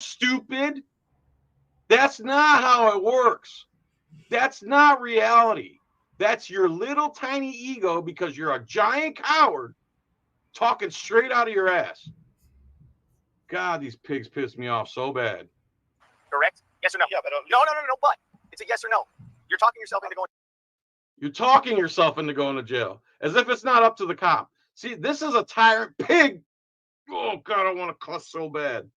Stupid. That's not how it works. That's not reality. That's your little tiny ego because you're a giant coward talking straight out of your ass. God, these pigs piss me off so bad. Correct? Yes or no? Yeah, but no. But it's a yes or no. You're talking yourself into going. You're talking yourself into going to jail as if it's not up to the cop. See, this is a tyrant pig. Oh God, I want to cuss so bad.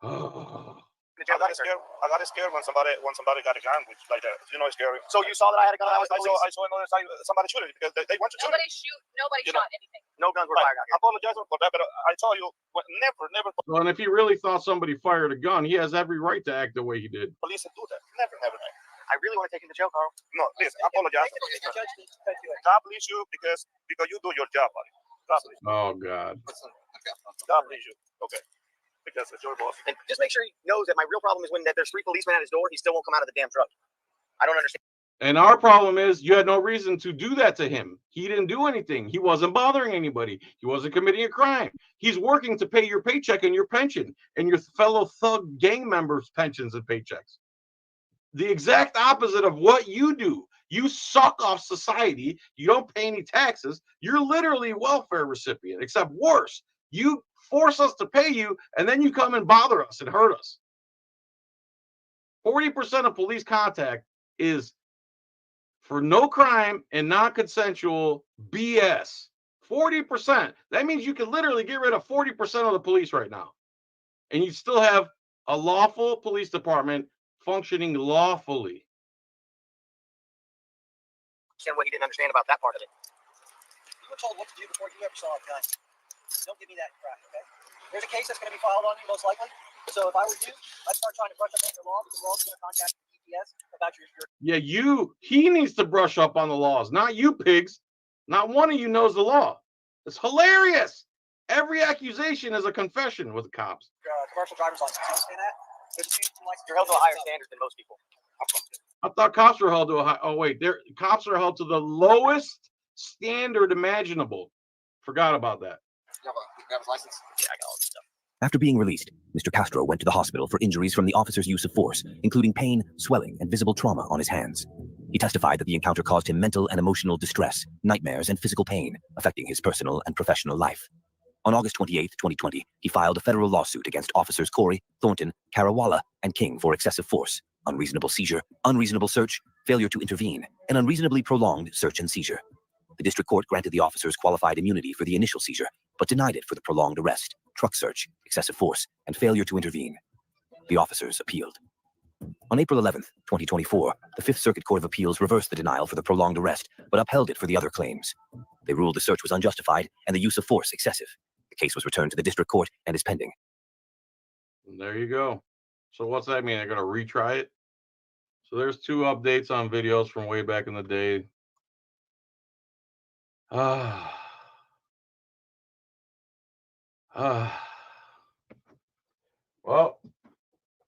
Oh. I got scared when somebody got a gun, which like that. You know, it's scary. So you saw that I had a gun. I saw another side somebody shoot it because they want to shoot it. Nobody shot anything. No guns were fired out here. I apologize for that, but I told you never. Well, and if he really thought somebody fired a gun, he has every right to act the way he did. Police do that. Never. I really want to take him to jail, Carl. No, listen, I apologize. God bless you because you do your job, buddy. God bless you. Oh God. God bless you. Okay. Because it's your boss. And just make sure he knows that my real problem is when there's 3 policemen at his door, he still won't come out of the damn truck. I don't understand. And our problem is you had no reason to do that to him. He didn't do anything. He wasn't bothering anybody. He wasn't committing a crime. He's working to pay your paycheck and your pension and your fellow thug gang members' pensions and paychecks. The exact opposite of what you do. You suck off society. You don't pay any taxes. You're literally a welfare recipient, except worse. You force us to pay you, and then you come and bother us and hurt us. 40% of police contact is for no crime and non-consensual BS. 40%. That means you can literally get rid of 40% of the police right now. And you still have a lawful police department functioning lawfully. Understand what he didn't understand about that part of it. You were told what to do before you ever saw a gun. Don't give me that crap, okay? There's a case that's going to be filed on you, most likely. So if I were you, I'd start trying to brush up on your law because we're also going to contact the DPS about your. Yeah, he needs to brush up on the laws, not you pigs. Not one of you knows the law. It's hilarious. Every accusation is a confession with the cops. Commercial driver's license. You understand that? You're held to a higher standard than most people. I thought cops were held to a high. Oh wait, cops are held to the lowest standard imaginable. Forgot about that. You have a license? Yeah, I got all this stuff. After being released, Mr. Castro went to the hospital for injuries from the officer's use of force, including pain, swelling, and visible trauma on his hands. He testified that the encounter caused him mental and emotional distress, nightmares, and physical pain, affecting his personal and professional life. On August 28, 2020, he filed a federal lawsuit against officers Corey, Thornton, Carawalla, and King for excessive force, unreasonable seizure, unreasonable search, failure to intervene, and unreasonably prolonged search and seizure. The district court granted the officers qualified immunity for the initial seizure, but denied it for the prolonged arrest, truck search, excessive force, and failure to intervene. The officers appealed. On April 11, 2024, the Fifth Circuit Court of Appeals reversed the denial for the prolonged arrest, but upheld it for the other claims. They ruled the search was unjustified and the use of force excessive. The case was returned to the district court and is pending. There you go. So what's that mean? They're going to retry it? So there's 2 updates on videos from way back in the day. Well,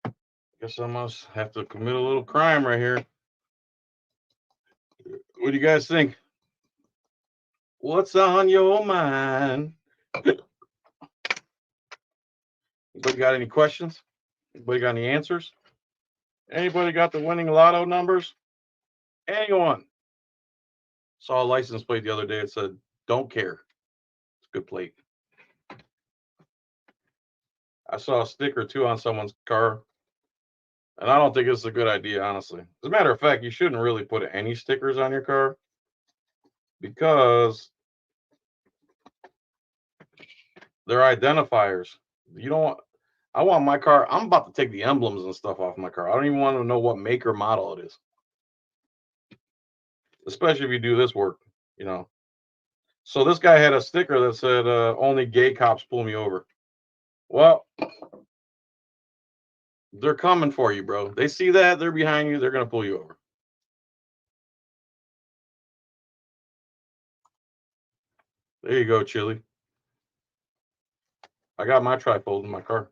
I guess I must have to commit a little crime right here. What do you guys think? What's on your mind? Anybody got any questions? Anybody got any answers? Anybody got the winning lotto numbers? Anyone? Saw a license plate the other day. It said, "Don't care." It's a good plate. I saw a sticker too on someone's car, and I don't think it's a good idea, honestly. As a matter of fact, you shouldn't really put any stickers on your car because they're identifiers. You don't want. I want my car. I'm about to take the emblems and stuff off my car. I don't even want to know what make or model it is. Especially if you do this work, you know. So this guy had a sticker that said, "Only gay cops pull me over." Well, they're coming for you, bro. They see that, they're behind you, they're going to pull you over. There you go, Chili. I got my trifold in my car.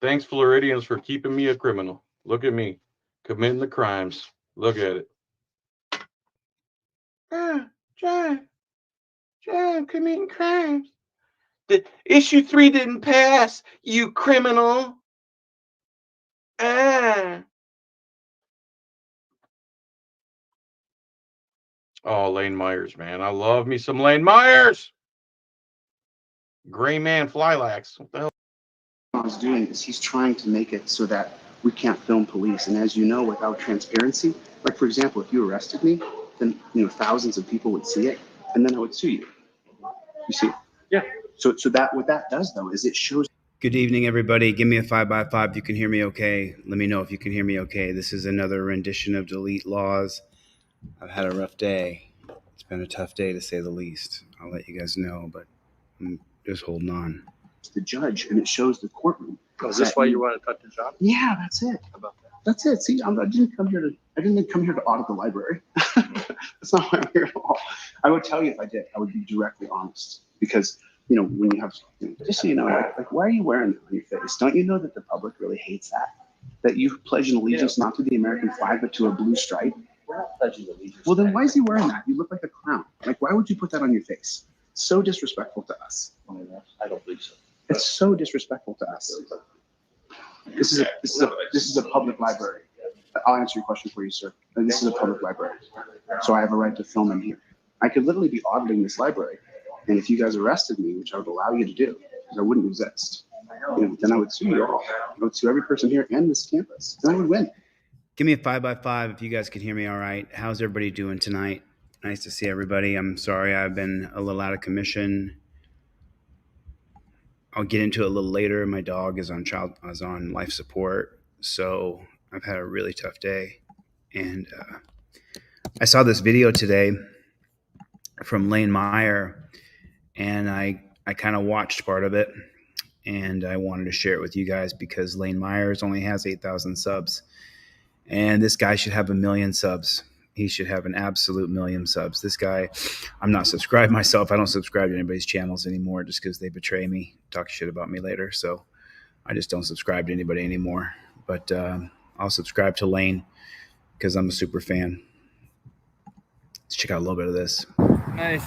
Thanks, Floridians, for keeping me a criminal. Look at me, committing the crimes. Look at it. John committing crimes. The issue 3 didn't pass, you criminal. Oh, Lane Myers, man. I love me some Lane Myers. Gray man Flylax. What the hell? What he's doing is he's trying to make it so that we can't film police. And as you know, without transparency, like for example, if you arrested me, then thousands of people would see it, and then I would sue you. You see? Yeah. So that what that does though is it shows. Good evening, everybody. Give me a 5x5 if you can hear me okay. Let me know if you can hear me okay. This is another rendition of Delete Laws. I've had a rough day. It's been a tough day to say the least. I'll let you guys know, but I'm just holding on. The judge, and it shows the courtroom. Oh, is this why you want to cut the job? Yeah, that's it. About that? That's it. See, I didn't come here to audit the library. That's not why I'm here at all. I would tell you if I did. I would be directly honest, because when you have, just so you know, like why are you wearing that on your face? Don't you know that the public really hates that? That you pledge an allegiance not to the American flag but to a blue stripe? We're not pledging allegiance. Well, then why is he wearing that? You look like a clown. Like, why would you put that on your face? So disrespectful to us. I don't believe so. It's so disrespectful to us. This is a public library. I'll answer your question for you, sir. And this is a public library, so I have a right to film in here. I could literally be auditing this library, and if you guys arrested me, which I would allow you to do, because I wouldn't exist, then I would sue you all. I would sue every person here and this campus, and I would win. Give me a 5x5 if you guys can hear me all right. How's everybody doing tonight? Nice to see everybody. I'm sorry I've been a little out of commission. I'll get into it a little later. My dog is on life support, so I've had a really tough day. And I saw this video today from Lane Meyer, and I kind of watched part of it, and I wanted to share it with you guys because Lane Myers only has 8,000 subs, and this guy should have 1 million subs. He should have an absolute 1 million subs. This guy, I'm not subscribed myself. I don't subscribe to anybody's channels anymore just because they betray me, talk shit about me later. So I just don't subscribe to anybody anymore. But I'll subscribe to Lane because I'm a super fan. Let's check out a little bit of this. Nice,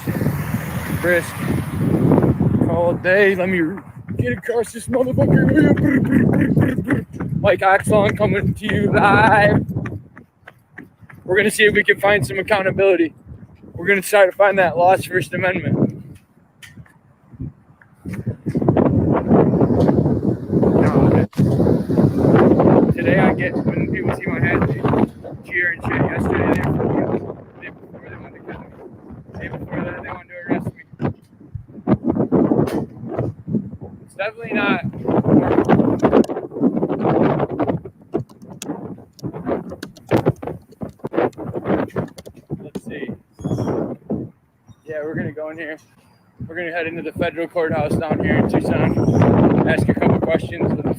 brisk, cold day. Let me get across this motherfucker. Mike Axon coming to you live. We're going to see if we can find some accountability. We're going to try to find that lost First Amendment. Today I get, when people see my head, they cheer and shit. Yesterday they freaked me out. The day before they wanted to cut me. The day before that they wanted to arrest me. It's definitely not normal. Let's see. Yeah, we're gonna go in here. We're gonna head into the federal courthouse down here in Tucson. Ask a couple questions in the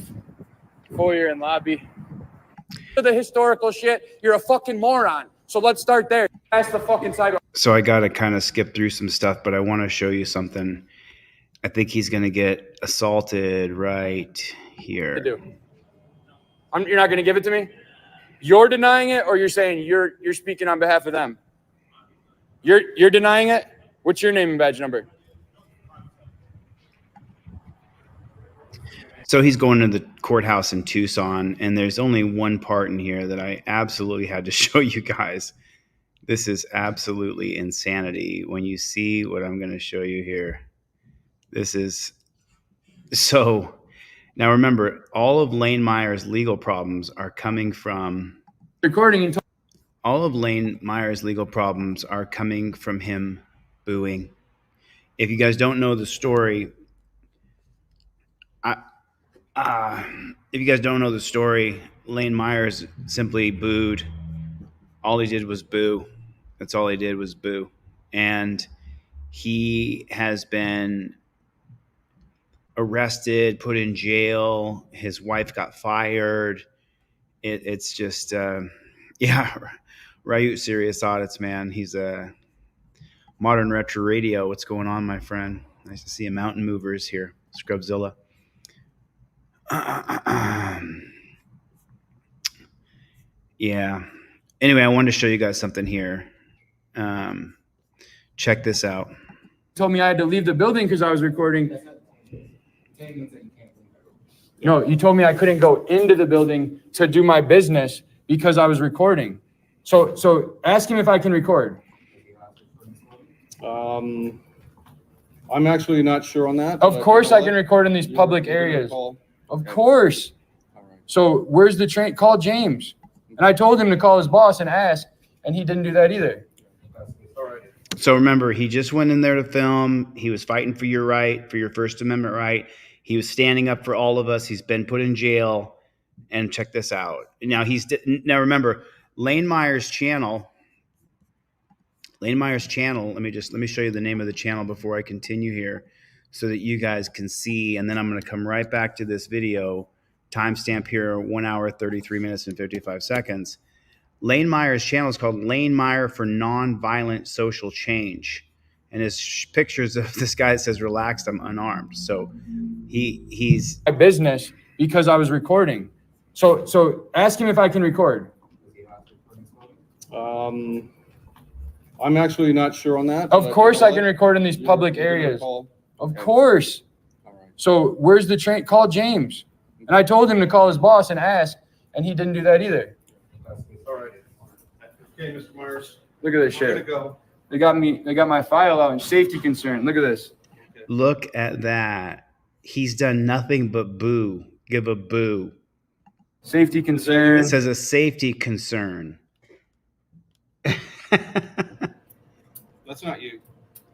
foyer and lobby. For the historical shit, you're a fucking moron. So let's start there. Ask the fucking sidewalk. So I got to kind of skip through some stuff, but I want to show you something. I think he's going to get assaulted right here. You're not gonna give it to me? You're denying it, or you're saying you're speaking on behalf of them? You're denying it? What's your name and badge number? So he's going to the courthouse in Tucson, and there's only one part in here that I absolutely had to show you guys. This is absolutely insanity. When you see what I'm going to show you here, this is so. Now remember, all of Lane Meyer's legal problems are coming from all of Lane Meyer's legal problems are coming from him booing. If you guys don't know the story, Lane Myers simply booed. All he did was boo. That's all he did was boo. And he has been arrested, put in jail. His wife got fired. It's just, Ryut Serious Audits, man. He's a modern retro radio. What's going on, my friend? Nice to see you. Mountain Movers here. Scrubzilla. Yeah. Anyway, I wanted to show you guys something here. Check this out. Told me I had to leave the building because I was recording. No, you told me I couldn't go into the building to do my business because I was recording. So ask him if I can record. I'm actually not sure on that. Of course I can record in these public areas. Of course. So where's the train? Call James. And I told him to call his boss and ask, and he didn't do that either. So remember, he just went in there to film. He was fighting for your right, for your First Amendment right. He was standing up for all of us. He's been put in jail. And check this out. Now remember, Lane Meyer's channel. Lane Meyer's channel. Let me show you the name of the channel before I continue here, so that you guys can see. And then I'm going to come right back to this video. Timestamp here: 1 hour, 33 minutes, and 55 seconds. Lane Meyer's channel is called Lane Meyer for Nonviolent Social Change, and his pictures of this guy that says "Relaxed, I'm unarmed." So he's My business because I was recording. So ask him if I can record. I'm actually not sure on that. Of course I can record in these public areas. Of course. So where's the train? Call James. And I told him to call his boss and ask, and he didn't do that either. All right. Okay, Mr. Myers. Look at this shit. They got my file out in safety concern. Look at this. Look at that. He's done nothing but boo. Give a boo. Safety concern. It says a safety concern. That's not you.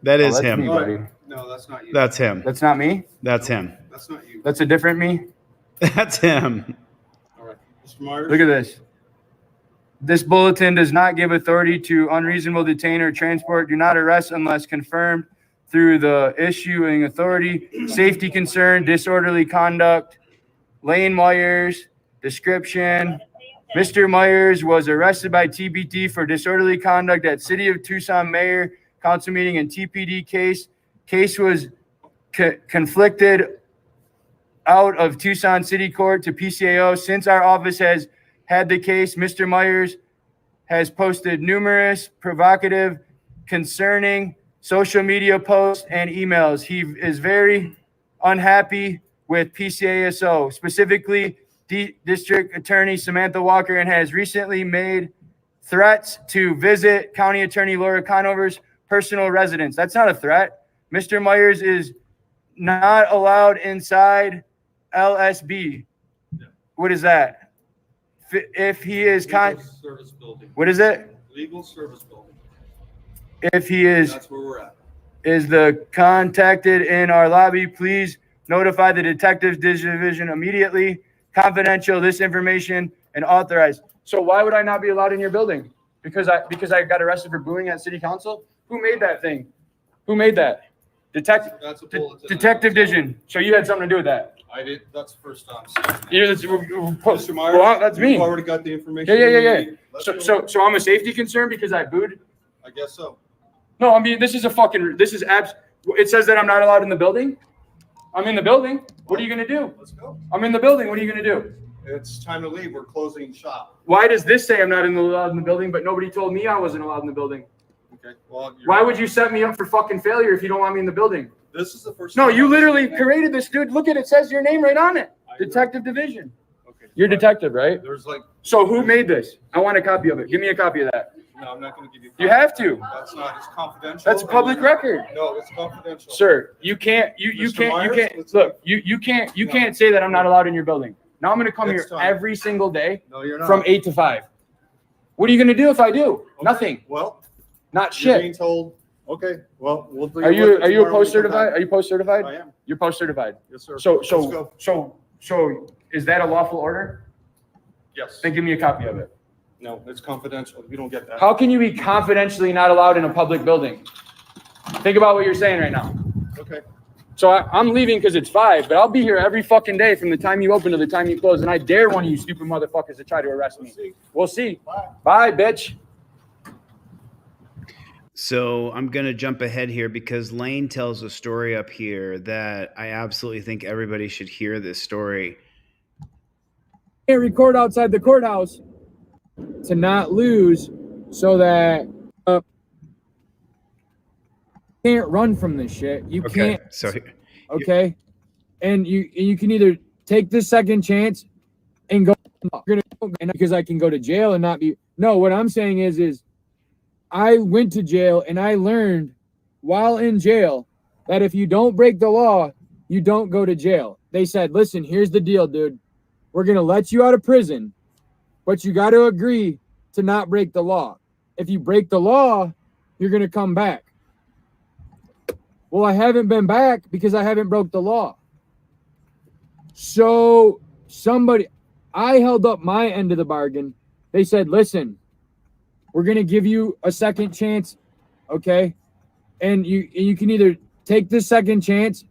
That is that's him. me, buddy. No, that's not you. That's him. That's not me. That's him. That's not you. That's a different me. That's him. All right. Mr. Myers. Look at this. This bulletin does not give authority to unreasonable detain or transport. Do not arrest unless confirmed through the issuing authority. Safety concern, disorderly conduct. Lane Myers, description. Mr. Myers was arrested by TBT for disorderly conduct at City of Tucson Mayor Council meeting and TPD case. Case was conflicted out of Tucson City Court to PCAO. Since our office has had the case, Mr. Myers has posted numerous provocative, concerning social media posts and emails. He is very unhappy with PCASO, specifically District Attorney Samantha Walker, and has recently made threats to visit County Attorney Laura Conover's personal residence. That's not a threat. Mr. Myers is not allowed inside LSB. What is that? If he is service building. what is it? Legal service building. If he is That's where we're at. is the contacted in our lobby, please notify the detectives division immediately. Confidential, this information and authorized. So why would I not be allowed in your building? Because I got arrested for booing at city council? Who made that thing? Who made that? That's a bulletin. Detective Division. So you had something to do with that. I did. That's the first time. Mr. Myers, well, that's me. You've already got the information. Yeah. So I'm a safety concern because I booed? I guess so. No, I mean, it says that I'm not allowed in the building. I'm in the building. What are you going to do? Let's go. I'm in the building. What are you going to do? It's time to leave. We're closing shop. Why does this say I'm not allowed in the building, but nobody told me I wasn't allowed in the building? Okay. Well, Why would you set me up for fucking failure if you don't want me in the building? This is the first. No, time you I've literally seen that. created this, dude. Look at it. It says your name right on it. I- Detective Division. Okay. You're detective, right? There's like. So who made this? I want a copy of it. Give me a copy of that. No, I'm not going to give you. You have to. That's not. It's confidential. That's public record. No, it's confidential. Sir, you can't say that I'm not allowed in your building. Now I'm going to come It's here time. every single day No, you're not. from 8 to 5. What are you going to do if I do? Okay. Nothing. Well, Not you're shit. being told. Okay. Well, we'll do. Are you tomorrow when you post come certified? back. Are you post certified? I am. You're post certified. Yes, sir. So Let's go. is that a lawful order? Yes. Then give me a copy of it. No, it's confidential. You don't get that. How can you be confidentially not allowed in a public building? Think about what you're saying right now. Okay. So I'm leaving because it's 5, but I'll be here every fucking day from the time you open to the time you close, and I dare one of you stupid motherfuckers to try to arrest me. We'll see. Bye, bitch. So I'm going to jump ahead here because Lane tells a story up here that I absolutely think everybody should hear this story. Can't record outside the courthouse. to not lose so that you can't run from this shit. You Okay, can't. so Okay. And you can either take this second chance and go, because I can go to jail and not be. No, what I'm saying is I went to jail and I learned while in jail that if you don't break the law, you don't go to jail. They said, listen, here's the deal, dude. We're going to let you out of prison, but you got to agree to not break the law. If you break the law, you're going to come back. Well, I haven't been back because I haven't broke the law. So I held up my end of the bargain. They said, listen, we're going to give you a second chance, okay? And you can either take this second chance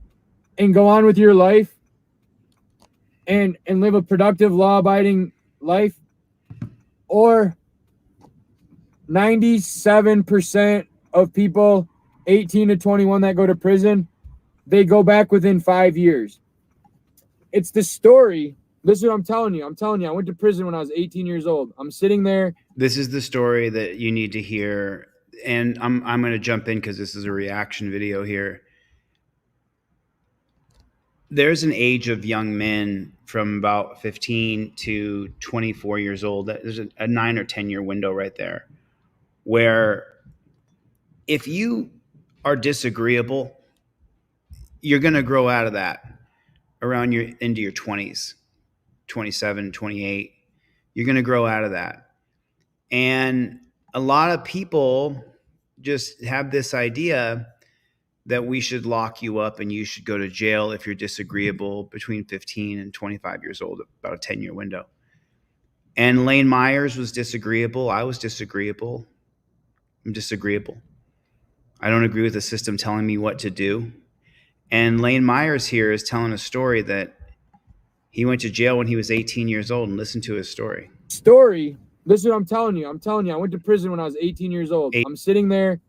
and go on with your life and live a productive, law-abiding life, or 97% of people 18 to 21 that go to prison, they go back within 5 years. It's the story. This is what I'm telling you. I went to prison when I was 18 years old. I'm sitting there. this is the story that you need to hear, and I'm going to jump in because this is a reaction video here. There's an age of young men from about 15 to 24 years old. There's a 9 or 10 year window right there where if you are disagreeable, you're going to grow out of that around into your 20s, 27, 28. You're going to grow out of that. And a lot of people just have this idea that we should lock you up and you should go to jail if you're disagreeable between 15 and 25 years old, about a 10-year window. And Lane Myers was disagreeable. I was disagreeable. I'm disagreeable. I don't agree with the system telling me what to do. And Lane Myers here is telling a story that he went to jail when he was 18 years old, and listen to his story. This is what I'm telling you. I went to prison when I was 18 years old. I'm sitting there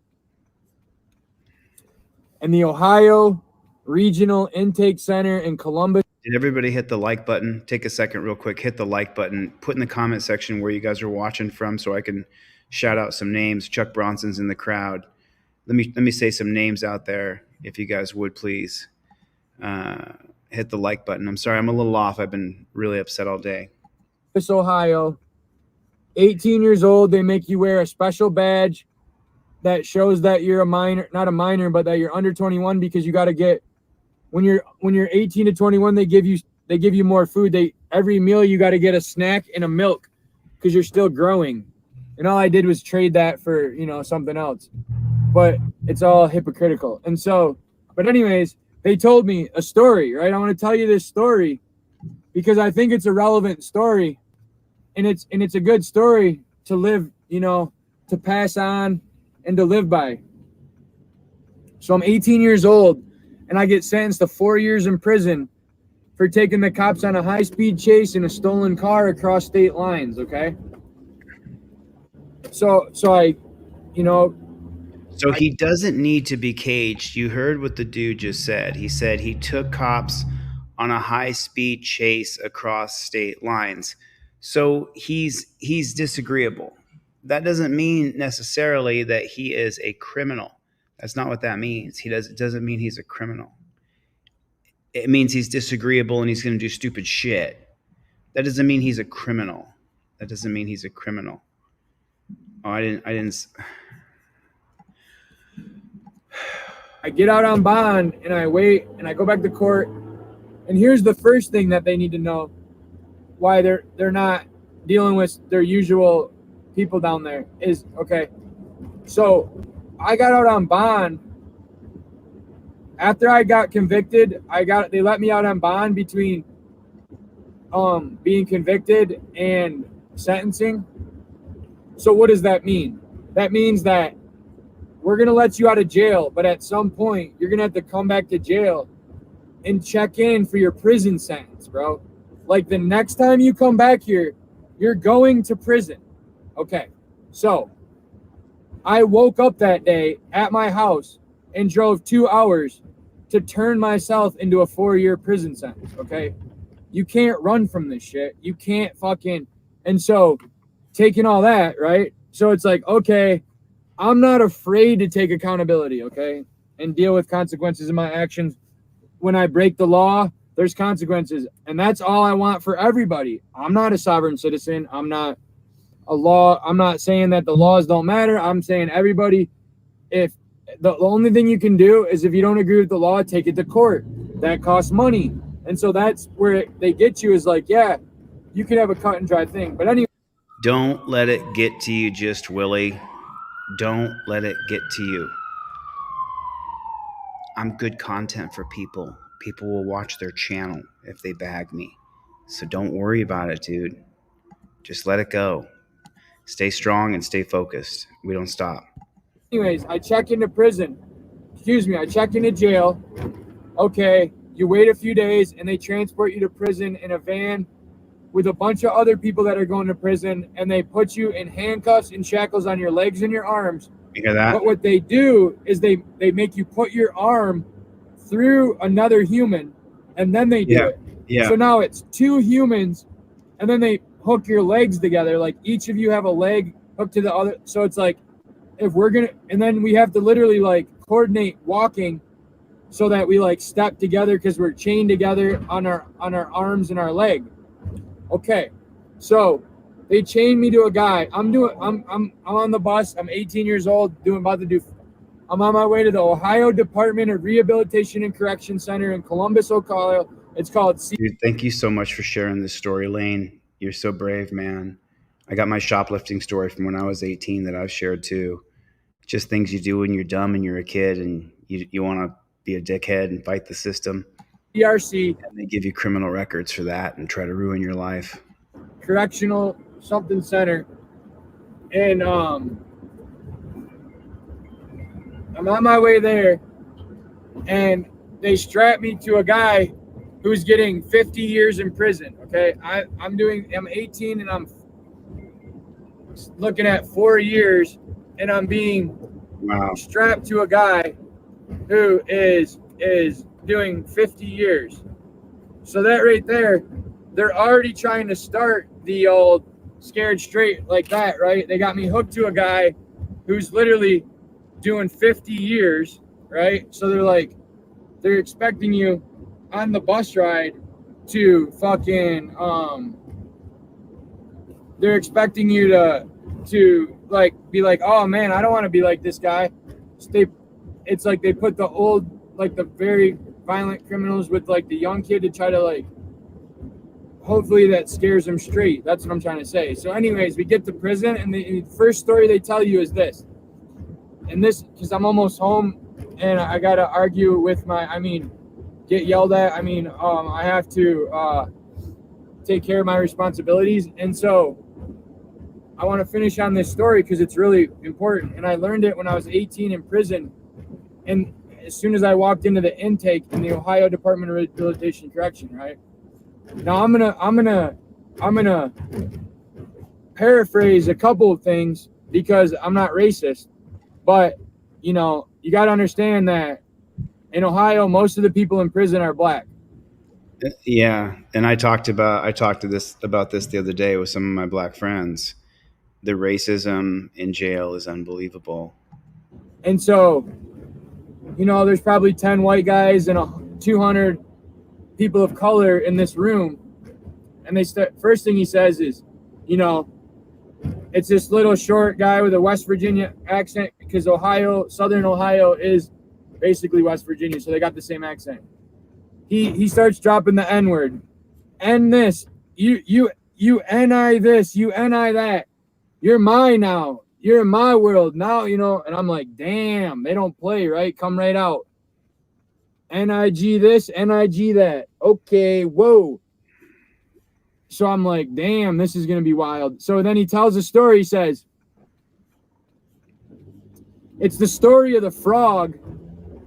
in the Ohio Regional Intake Center in Columbus. Did everybody hit the like button? Take a second real quick, hit the like button, put in the comment section where you guys are watching from so I can shout out some names. Chuck Bronson's in the crowd. Let me say some names out there if you guys would please. Hit the like button. I'm sorry, I'm a little off. I've been really upset all day. Ohio, 18 years old, they make you wear a special badge that shows that you're a minor, not a minor, but that you're under 21, because you got to get, when you're 18 to 21, they give you more food. Every meal you got to get a snack and a milk because you're still growing. And all I did was trade that for, something else. But it's all hypocritical. And so, but anyways, they told me a story, right? I want to tell you this story because I think it's a relevant story, and it's a good story to live, to pass on and to live by. So I'm 18 years old and I get sentenced to 4 years in prison for taking the cops on a high-speed chase in a stolen car across state lines, okay? So he doesn't need to be caged. You heard what the dude just said. He said he took cops on a high-speed chase across state lines. So he's disagreeable. That doesn't mean necessarily that he is a criminal. That's not what that means. It doesn't mean he's a criminal. It means he's disagreeable and he's going to do stupid shit. That doesn't mean he's a criminal. Oh, I didn't. I get out on bond and I wait and I go back to court. And here's the first thing that they need to know why they're not dealing with their usual people down there is, okay, so I got out on bond. After I got convicted, they let me out on bond between being convicted and sentencing. So what does that mean? That means that we're going to let you out of jail, but at some point you're going to have to come back to jail and check in for your prison sentence, bro. Like the next time you come back here, you're going to prison. Okay. So I woke up that day at my house and drove 2 hours to turn myself into a 4-year prison sentence. Okay. You can't run from this shit. You can't fucking. And so taking all that, right? So it's like, okay, I'm not afraid to take accountability, okay, and deal with consequences of my actions. When I break the law, there's consequences, and that's all I want for everybody. I'm not a sovereign citizen. I'm not saying that the laws don't matter. I'm saying everybody, if the only thing you can do is if you don't agree with the law, take it to court. That costs money. And so that's where they get you, is like, yeah, you can have a cut and dry thing. But anyway. Don't let it get to you, just Willie. Don't let it get to you. I'm good content for people. People will watch their channel if they bag me. So don't worry about it, dude. Just let it go. Stay strong and stay focused. We don't stop. Anyways, I check into prison. I check into jail. Okay, you wait a few days and they transport you to prison in a van with a bunch of other people that are going to prison, and they put you in handcuffs and shackles on your legs and your arms. You hear that? But what they do is they make you put your arm through another human, and then they do it. Yeah. So now it's two humans, and then they hook your legs together. Like each of you have a leg hooked to the other. So it's like, if we're gonna, and then we have to literally like coordinate walking so that we like step together because we're chained together on our arms and our leg. Okay, so they chained me to a guy. I'm on the bus. I'm 18 years old. I'm on my way to the Ohio Department of Rehabilitation and Correction Center in Columbus, Ohio. It's called. Dude, thank you so much for sharing this story, Lane. You're so brave, man. I got my shoplifting story from when I was 18 that I've shared too. Just things you do when you're dumb and you're a kid and you want to be a dickhead and fight the system. CRC. And they give you criminal records for that and try to ruin your life. Correctional something center. And I'm on my way there, and they strap me to a guy who's getting 50 years in prison. Okay, I'm 18 and I'm looking at 4 years, and I'm being strapped to a guy who is doing 50 years. So that right there, they're already trying to start the old scared straight like that, right? They got me hooked to a guy who's literally doing 50 years, right? So they're expecting you on the bus ride to fucking, they're expecting you to like be like, oh man, I don't want to be like this guy. It's like they put the old, like the very violent criminals with like the young kid to try to like, hopefully that scares them straight. That's what I'm trying to say. So anyways, we get to prison, and the first story they tell you is this. And this, because I'm almost home and I got to argue with get yelled at. I have to take care of my responsibilities. And so I want to finish on this story because it's really important. And I learned it when I was 18 in prison. And as soon as I walked into the intake in the Ohio Department of Rehabilitation and Correction, right? Now I'm gonna paraphrase a couple of things because I'm not racist, but you got to understand that in Ohio, most of the people in prison are black. Yeah, and I talked about this the other day with some of my black friends. The racism in jail is unbelievable. And so, there's probably 10 white guys and 200 people of color in this room, and first thing he says is, it's this little short guy with a West Virginia accent, because Southern Ohio is basically West Virginia, so they got the same accent. He starts dropping the N-word. N this, you N-I this, you N-I that. You're mine now. You're in my world now, and I'm like, damn, they don't play, right? Come right out. N-I-G this, N-I-G that. Okay, whoa. So I'm like, damn, this is going to be wild. So then he tells a story. He says, it's the story of the frog,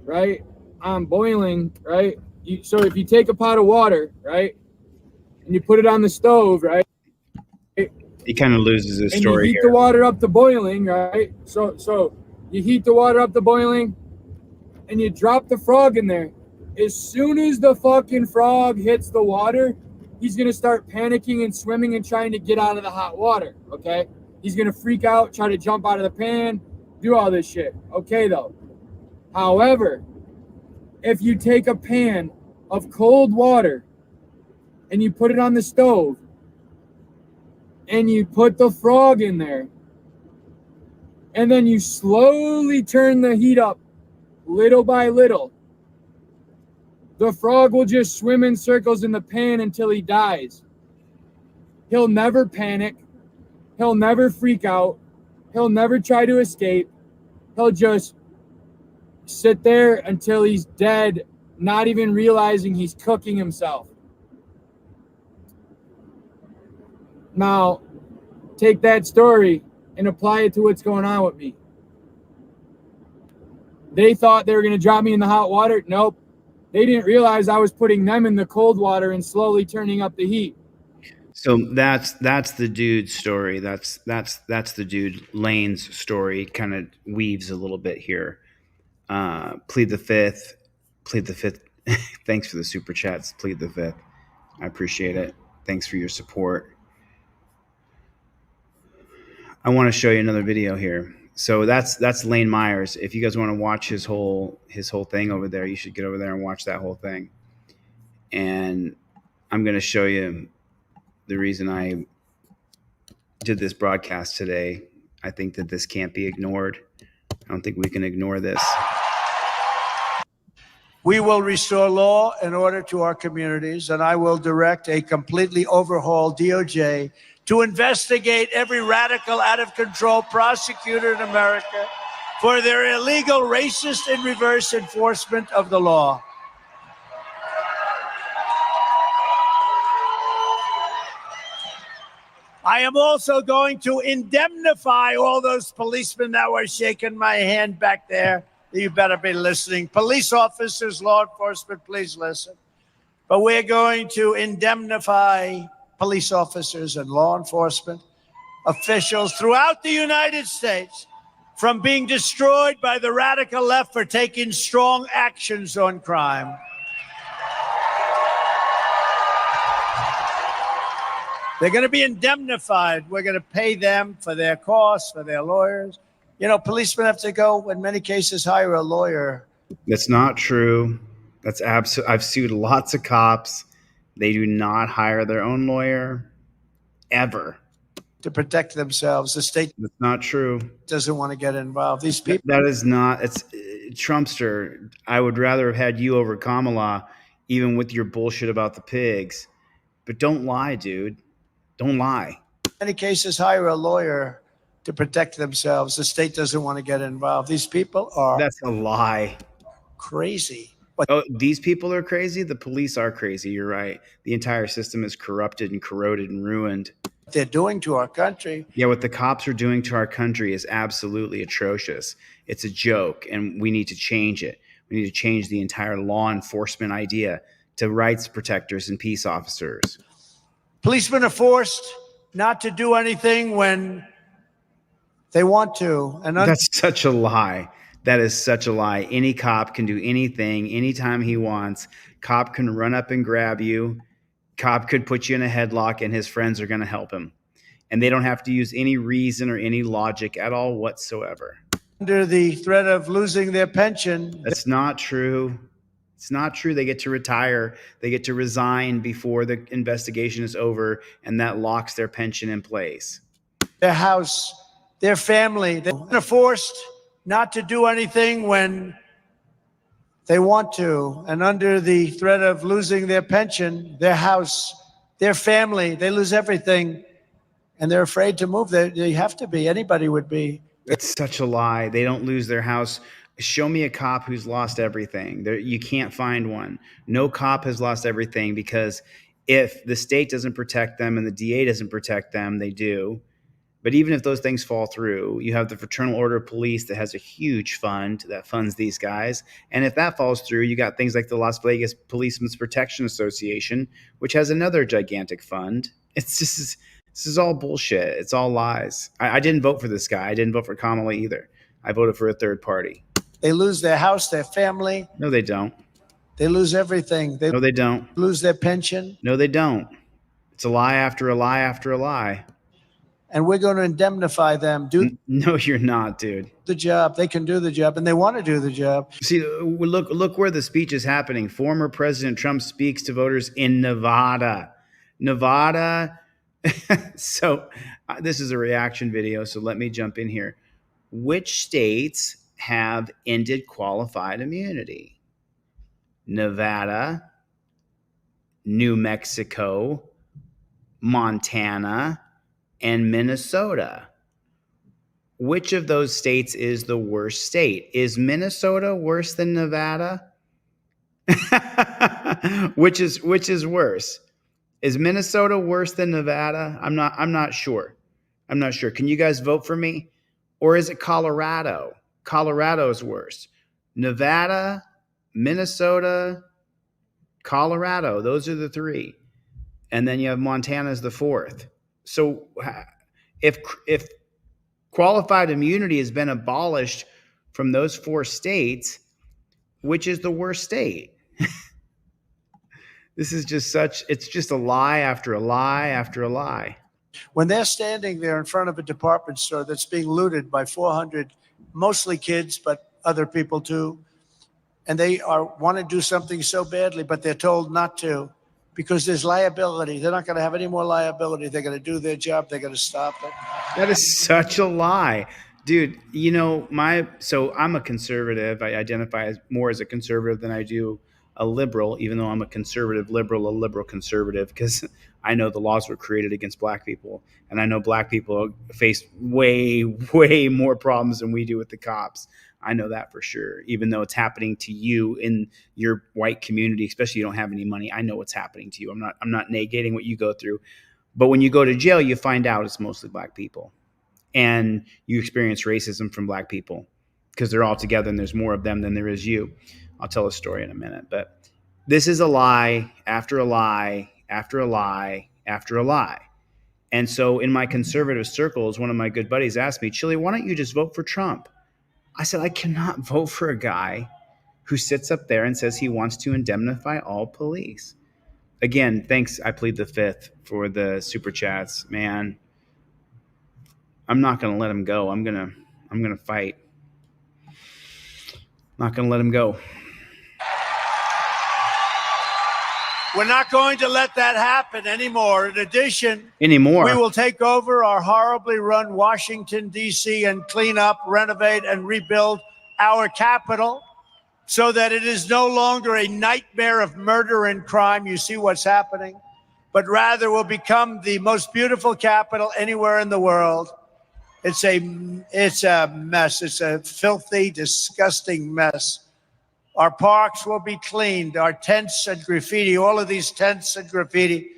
right? On boiling, right? So if you take a pot of water, right, and you put it on the stove, right? He kind of loses his and story you heat the water up to boiling, right? So you heat the water up to boiling, and you drop the frog in there. As soon as the fucking frog hits the water, he's going to start panicking and swimming and trying to get out of the hot water, okay? He's going to freak out, try to jump out of the pan, do all this shit. Okay, though. However, if you take a pan of cold water and you put it on the stove and you put the frog in there and then you slowly turn the heat up little by little, the frog will just swim in circles in the pan until he dies. He'll never panic. He'll never freak out. He'll never try to escape. He'll just sit there until he's dead, not even realizing he's cooking himself. Now, take that story and apply it to what's going on with me. They thought they were going to drop me in the hot water. Nope. They didn't realize I was putting them in the cold water and slowly turning up the heat. So that's the dude's story. That's the dude Lane's story. Kind of weaves a little bit here. Plead the fifth. Thanks for the super chats. Plead the fifth. I appreciate it. Thanks for your support. I want to show you another video here. So that's Lane Myers. If you guys want to watch his whole thing over there, you should get over there and watch that whole thing. And I'm going to show you the reason I did this broadcast today. I think that this can't be ignored. I don't think we can ignore this. We will restore law and order to our communities, and I will direct a completely overhauled DOJ to investigate every radical, out-of-control prosecutor in America for their illegal, racist, and reverse enforcement of the law. I am also going to indemnify all those policemen that were shaking my hand back there. You better be listening. Police officers, law enforcement, please listen. But we're going to indemnify police officers and law enforcement officials throughout the United States from being destroyed by the radical left for taking strong actions on crime. They're going to be indemnified. We're going to pay them for their costs, for their lawyers. You know, policemen have to go, in many cases, hire a lawyer. That's not true. That's absolute. I've sued lots of cops. They do not hire their own lawyer ever To protect themselves. The state That's not true. doesn't want to get involved. These people. That is not. It's Trumpster. I would rather have had you over Kamala, even with your bullshit about the pigs. But don't lie, dude. Don't lie. In many cases, hire a lawyer to protect themselves. The state doesn't want to get involved. These people are That's a lie. crazy. But Oh, these people are crazy. The police are crazy. You're right. The entire system is corrupted and corroded and ruined. what they're doing to our country. Yeah, what the cops are doing to our country is absolutely atrocious. It's a joke, and we need to change it. We need to change the entire law enforcement idea to rights protectors and peace officers. Policemen are forced not to do anything when they want to. And That's such a lie. That is such a lie. Any cop can do anything anytime he wants. Cop can run up and grab you. Cop could put you in a headlock, and his friends are going to help him. And they don't have to use any reason or any logic at all whatsoever. under the threat of losing their pension, That's not true. It's not true. They get to retire. They get to resign before the investigation is over, and that locks their pension in place. their house, their family, they're forced not to do anything when they want to. And under the threat of losing their pension, their house, their family, they lose everything. And they're afraid to move. They have to be. Anybody would be. It's such a lie. They don't lose their house. Show me a cop who's lost everything. You can't find one. No cop has lost everything, because if the state doesn't protect them and the DA doesn't protect them, they do. But even if those things fall through, you have the Fraternal Order of Police that has a huge fund that funds these guys. And if that falls through, you got things like the Las Vegas Policemen's Protection Association, which has another gigantic fund. It's just, this is all bullshit. It's all lies. I didn't vote for this guy. I didn't vote for Kamala either. I voted for a third party. They lose their house, their family. No, they don't. They lose everything. They No, they don't. lose their pension. No, they don't. It's a lie after a lie after a lie. And we're going to indemnify them. Do No, you're not, dude. the job. They can do the job, and they want to do the job. See, look where the speech is happening. Former President Trump speaks to voters in Nevada. Nevada. So this is a reaction video, so let me jump in here. Which states have ended qualified immunity? Nevada, New Mexico, Montana, and Minnesota. Which of those states is the worst state? Is Minnesota worse than Nevada? Which is worse? Is Minnesota worse than Nevada? I'm not sure. I'm not sure. Can you guys vote for me? Or is it Colorado? Colorado is worse. Nevada, Minnesota, Colorado. Those are the three. And then you have Montana as the fourth. So if qualified immunity has been abolished from those four states, which is the worst state? This is just it's just a lie after a lie after a lie. When they're standing there in front of a department store that's being looted by 400, mostly kids, but other people too, and they want to do something so badly, but they're told not to because there's liability. They're not going to have any more liability. They're going to do their job. They're going to stop it. That is such a lie. Dude, you know, so I'm a conservative. I identify more as a conservative than I do a liberal, even though I'm a conservative liberal, a liberal conservative, because I know the laws were created against black people. And I know black people face way, way more problems than we do with the cops. I know that for sure. Even though it's happening to you in your white community, especially if you don't have any money, I know what's happening to you. I'm not negating what you go through. But when you go to jail, you find out it's mostly black people. And you experience racism from black people because they're all together and there's more of them than there is you. I'll tell a story in a minute. But this is a lie after a lie after a lie after a lie. And so in my conservative circles, one of my good buddies asked me, Chili, why don't you just vote for Trump? I said, I cannot vote for a guy who sits up there and says he wants to indemnify all police. Again, thanks. I plead the fifth for the super chats, man. I'm not going to let him go. I'm going to fight. Not going to let him go. We're not going to let that happen anymore. In addition, we Anymore. will take over our horribly run Washington, D.C. and clean up, renovate, and rebuild our capital so that it is no longer a nightmare of murder and crime. You see what's happening, but rather will become the most beautiful capital anywhere in the world. It's a mess. It's a filthy, disgusting mess. Our parks will be cleaned. Our tents and graffiti, all of these tents and graffiti,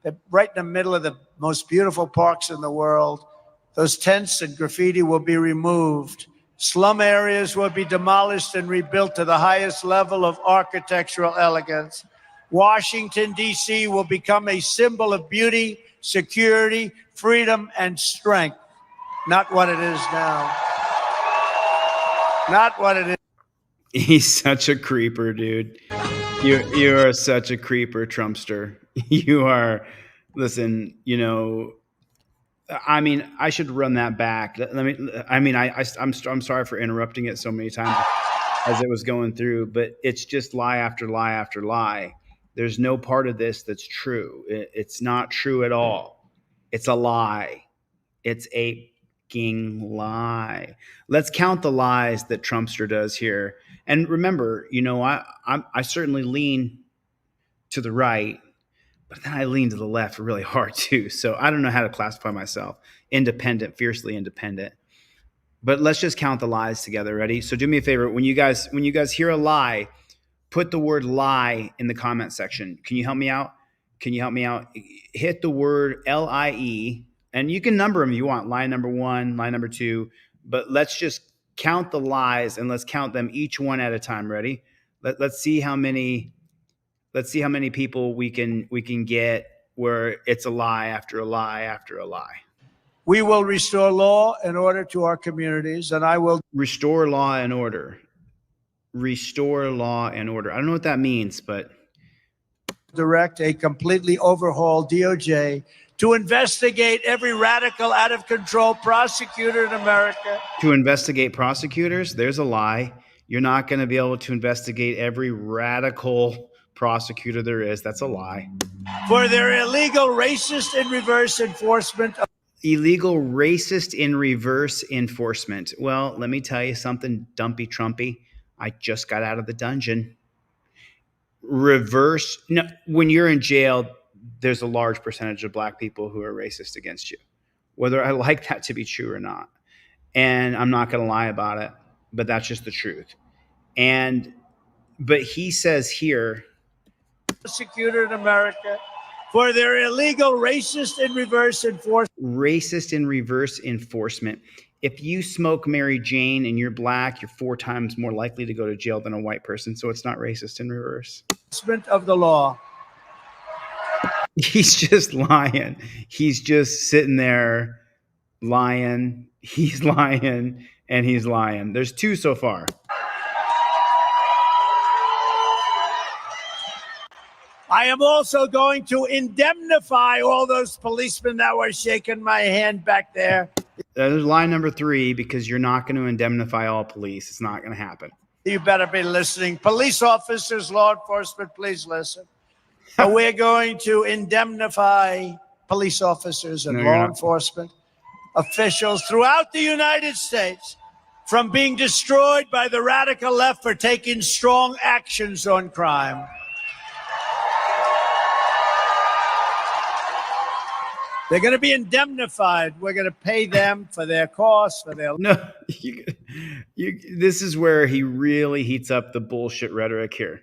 they're right in the middle of the most beautiful parks in the world. Those tents and graffiti will be removed. Slum areas will be demolished and rebuilt to the highest level of architectural elegance. Washington, D.C. will become a symbol of beauty, security, freedom, and strength. Not what it is now. Not what it is. He's such a creeper, dude. You are such a creeper, Trumpster. You are. Listen, you know, I mean, I should run that back. I'm sorry for interrupting it so many times as it was going through, but it's just lie after lie after lie. There's no part of this that's true. It's not true at all. It's a lie. It's a lie. Let's count the lies that Trumpster does here. And remember, you know, I certainly lean to the right, but then I lean to the left really hard too. So I don't know how to classify myself. Independent, fiercely independent. But let's just count the lies together. Ready? So do me a favor. When you guys hear a lie, put the word lie in the comment section. Can you help me out? Hit the word LIE. And you can number them if you want. Lie number 1, lie number 2. But let's just count the lies and let's count them each one at a time. Ready? Let's see how many people we can get where it's a lie after a lie after a lie. We will restore law and order to our communities, and I will restore law and order. Restore law and order. I don't know what that means, but direct a completely overhauled DOJ to investigate every radical, out of control prosecutor in America. To investigate prosecutors? There's a lie. You're not going to be able to investigate every radical prosecutor there is. That's a lie. For their illegal, racist, in reverse enforcement of Illegal, racist, in reverse enforcement. Well, let me tell you something, Dumpy Trumpy. I just got out of the dungeon. Reverse. No, when you're in jail, there's a large percentage of black people who are racist against you, whether I like that to be true or not. And I'm not going to lie about it, but that's just the truth. But he says here, prosecutor in America for their illegal, racist, in reverse enforcement. Racist in reverse enforcement. If you smoke Mary Jane and you're black, you're 4 times more likely to go to jail than a white person. So it's not racist in reverse. Of the law. He's just lying. He's just sitting there lying. He's lying and he's lying. There's 2 so far. I am also going to indemnify all those policemen that were shaking my hand back there. There's line number 3, because you're not going to indemnify all police. It's not going to happen. You better be listening. Police officers, law enforcement, please listen. We're going to indemnify police officers and law enforcement officials throughout the United States from being destroyed by the radical left for taking strong actions on crime. They're going to be indemnified. We're going to pay them for their costs, for their... No, this is where he really heats up the bullshit rhetoric here.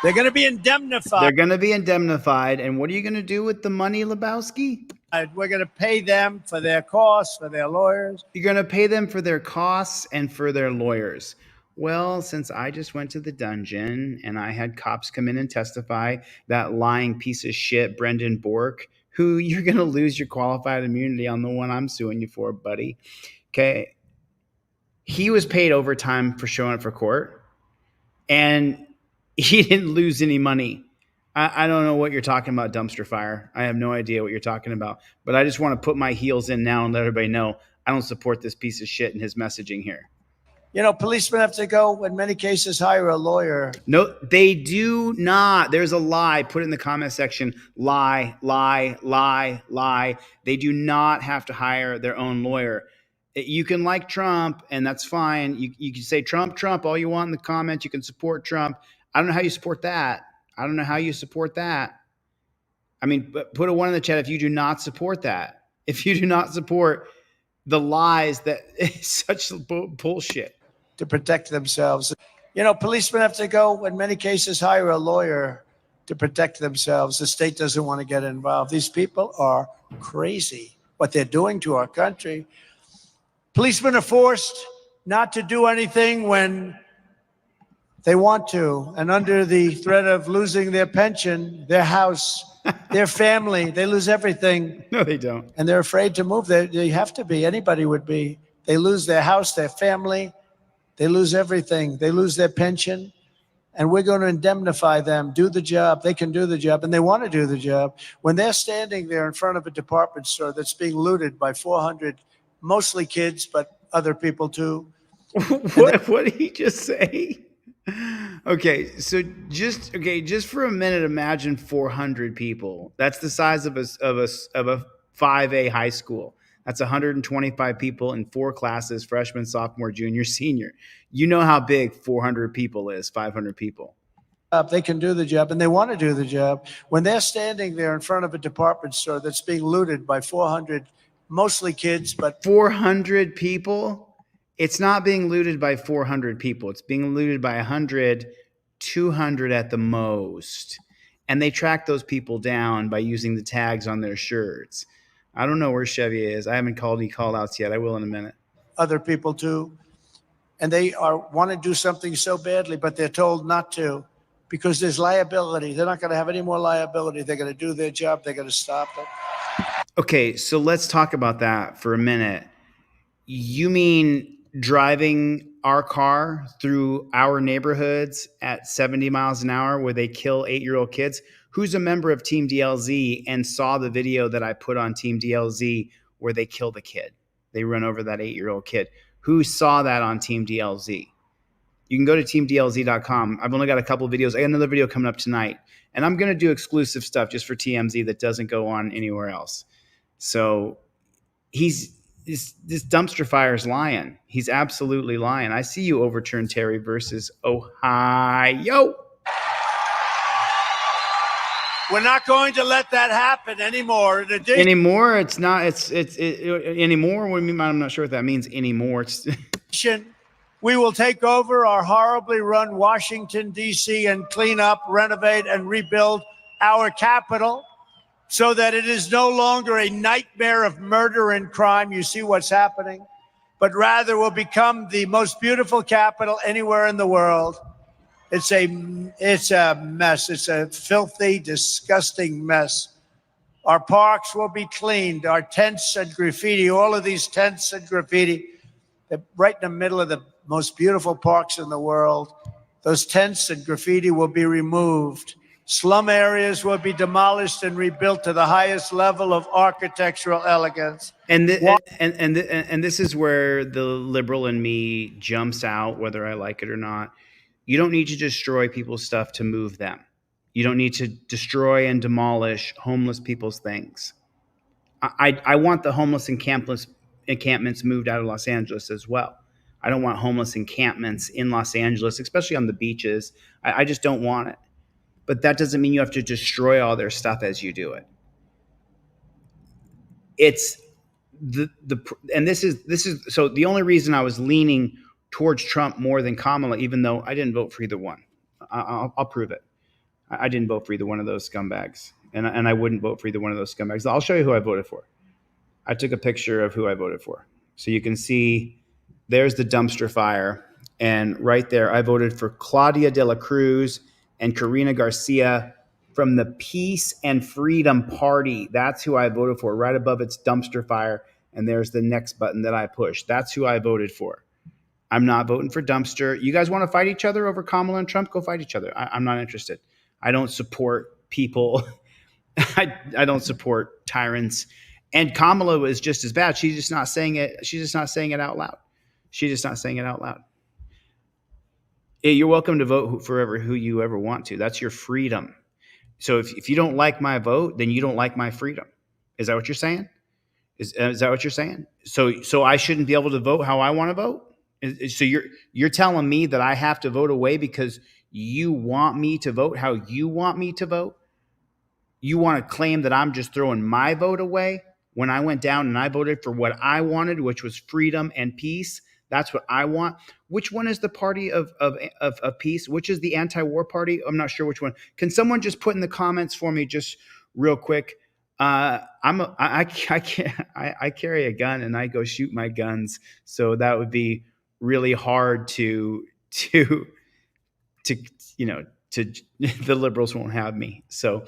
They're going to be indemnified. They're going to be indemnified. And what are you going to do with the money, Lebowski? We're going to pay them for their costs, for their lawyers. You're going to pay them for their costs and for their lawyers. Well, since I just went to the dungeon and I had cops come in and testify, that lying piece of shit, Brendan Bork, who you're going to lose your qualified immunity on the one I'm suing you for, buddy. Okay. He was paid overtime for showing up for court, and he didn't lose any money. I don't know what you're talking about, dumpster fire. I have no idea what you're talking about, but I just want to put my heels in now and let everybody know I don't support this piece of shit and his messaging here. You know, policemen have to go, in many cases, hire a lawyer. No, they do not. There's a lie. Put it in the comment section. Lie, lie, lie, lie. They do not have to hire their own lawyer. You can like Trump, and that's fine. You can say Trump, Trump, all you want in the comments. You can support Trump. I don't know how you support that. I don't know how you support that. I mean, put a 1 in the chat if you do not support that. If you do not support the lies that is such bullshit. To protect themselves. You know, policemen have to go, in many cases, hire a lawyer to protect themselves. The state doesn't want to get involved. These people are crazy, what they're doing to our country. Policemen are forced not to do anything when they want to, and under the threat of losing their pension, their house, their family, they lose everything. No, they don't. And they're afraid to move. They have to be. Anybody would be. They lose their house, their family. They lose everything. They lose their pension. And we're going to indemnify them, do the job. They can do the job, and they want to do the job. When they're standing there in front of a department store that's being looted by 400, mostly kids, but other people too. What did he just say? Okay, so just for a minute, imagine 400 people. That's the size of a 5A high school. That's 125 people in 4 classes: freshman, sophomore, junior, senior. You know how big 400 people is, 500 people. They can do the job, and they want to do the job. When they're standing there in front of a department store that's being looted by 400, mostly kids, but 400 people. It's not being looted by 400 people. It's being looted by 100, 200 at the most. And they track those people down by using the tags on their shirts. I don't know where Chevy is. I haven't called any call outs yet. I will in a minute. Other people too. And they want to do something so badly, but they're told not to because there's liability. They're not going to have any more liability. They're going to do their job. They're going to stop it. Okay, so let's talk about that for a minute. You mean driving our car through our neighborhoods at 70 miles an hour where they kill 8-year-old kids? Who's a member of Team DLZ and saw the video that I put on Team DLZ where they kill the kid? They run over that 8-year-old kid. Who saw that on Team DLZ? You can go to teamdlz.com. I've only got a couple of videos. I got another video coming up tonight. And I'm going to do exclusive stuff just for TMZ that doesn't go on anywhere else. So this dumpster fire's lying. He's absolutely lying. I see you overturn Terry versus Ohio. We're not going to let that happen anymore. Anymore? It's not. It's anymore. What do you mean? I'm not sure what that means. Anymore. It's we will take over our horribly run Washington, D.C. and clean up, renovate, and rebuild our capital so that it is no longer a nightmare of murder and crime. You see what's happening, but rather will become the most beautiful capital anywhere in the world. It's a mess. It's a filthy, disgusting mess. Our parks will be cleaned. Our tents and graffiti, all of these tents and graffiti, right in the middle of the most beautiful parks in the world. Those tents and graffiti will be removed. Slum areas will be demolished and rebuilt to the highest level of architectural elegance. And this is where the liberal in me jumps out, whether I like it or not. You don't need to destroy people's stuff to move them. You don't need to destroy and demolish homeless people's things. I want the homeless encampments moved out of Los Angeles as well. I don't want homeless encampments in Los Angeles, especially on the beaches. I just don't want it. But that doesn't mean you have to destroy all their stuff as you do it. It's this is so the only reason I was leaning towards Trump more than Kamala, even though I didn't vote for either one. I'll prove it. I didn't vote for either one of those scumbags, and I wouldn't vote for either one of those scumbags. I'll show you who I voted for. I took a picture of who I voted for, so you can see. There's the dumpster fire, and right there, I voted for Claudia de la Cruz and Karina Garcia from the Peace and Freedom Party. That's who I voted for, right above its dumpster fire. And there's the next button that I pushed. That's who I voted for. I'm not voting for dumpster. You guys want to fight each other over Kamala and Trump? Go fight each other. I'm not interested. I don't support people. I don't support tyrants. And Kamala was just as bad. She's just not saying it. She's just not saying it out loud. She's just not saying it out loud. You're welcome to vote for who you ever want to. That's your freedom. So if you don't like my vote, then you don't like my freedom. Is that what you're saying? Is that what you're saying? So I shouldn't be able to vote how I want to vote? So you're telling me that I have to vote away because you want me to vote how you want me to vote? You want to claim that I'm just throwing my vote away when I went down and I voted for what I wanted, which was freedom and peace? That's what I want. Which one is the party of peace? Which is the anti-war party? I'm not sure which one. Can someone just put in the comments for me just real quick? I carry a gun and I go shoot my guns. So that would be really hard to the liberals won't have me. So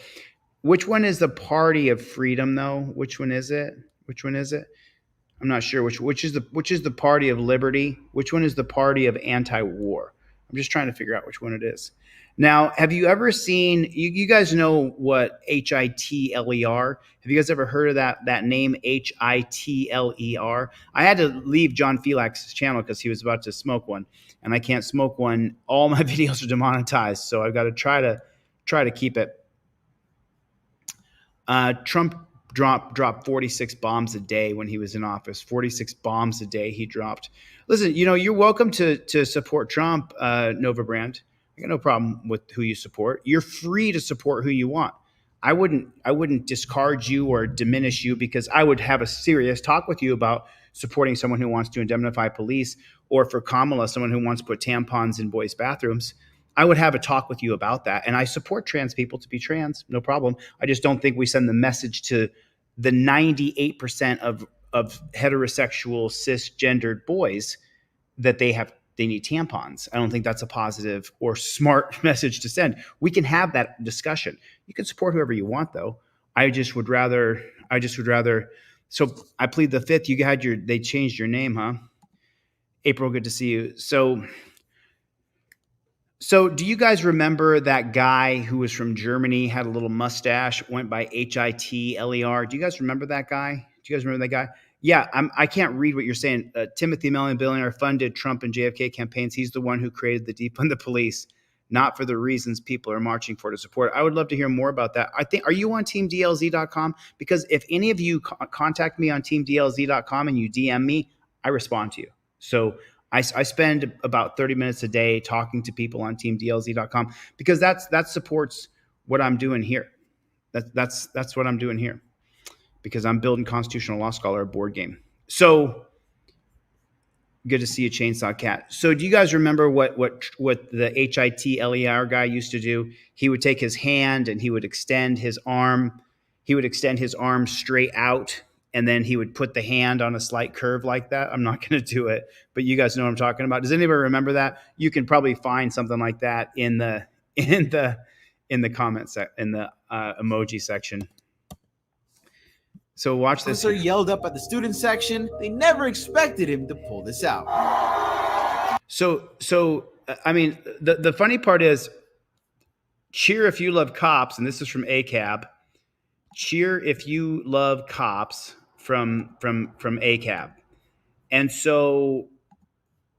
which one is the party of freedom though? Which one is it? I'm not sure which is the party of liberty. Which one is the party of anti-war? I'm just trying to figure out which one it is. Now, have you ever seen? You guys know what HITLER? Have you guys ever heard of that name HITLER? I had to leave John Felix's channel because he was about to smoke one, and I can't smoke one. All my videos are demonetized, so I've got to try to keep it. Trump dropped 46 bombs a day when he was in office. 46 bombs a day he dropped. Listen, you're welcome to support Trump, Nova Brand. I got no problem with who you support. You're free to support who you want. I wouldn't discard you or diminish you because I would have a serious talk with you about supporting someone who wants to indemnify police, or for Kamala, someone who wants to put tampons in boys' bathrooms. I would have a talk with you about that. And I support trans people to be trans, no problem. I just don't think we send the message to the 98% of heterosexual cisgendered boys that they need tampons. I don't think that's a positive or smart message to send. We can have that discussion. You can support whoever you want, though. I just would rather. So I plead the fifth. They changed your name, huh? April, good to see you. So do you guys remember that guy who was from Germany, had a little mustache, went by Hitler? Do you guys remember that guy? Do you guys remember that guy? Yeah, I can't read what you're saying. Timothy Mellon, billionaire, funded Trump and JFK campaigns. He's the one who created the defund the police, not for the reasons people are marching for to support. I would love to hear more about that. I think, are you on teamdlz.com? Because if any of you contact me on teamdlz.com and you DM me, I respond to you. So I spend about 30 minutes a day talking to people on teamdlz.com because that supports what I'm doing here. That's what I'm doing here because I'm building Constitutional Law Scholar, a board game. So good to see you, Chainsaw Cat. So do you guys remember what the Hitler guy used to do? He would take his hand and he would extend his arm. He would extend his arm straight out, and then he would put the hand on a slight curve like that. I'm not going to do it, but you guys know what I'm talking about. Does anybody remember that? You can probably find something like that in the comments in the emoji section. So watch this. Officer yelled up at the student section. They never expected him to pull this out. So I mean, the funny part is, cheer if you love cops, and this is from ACAB. Cheer if you love cops from ACAB. And so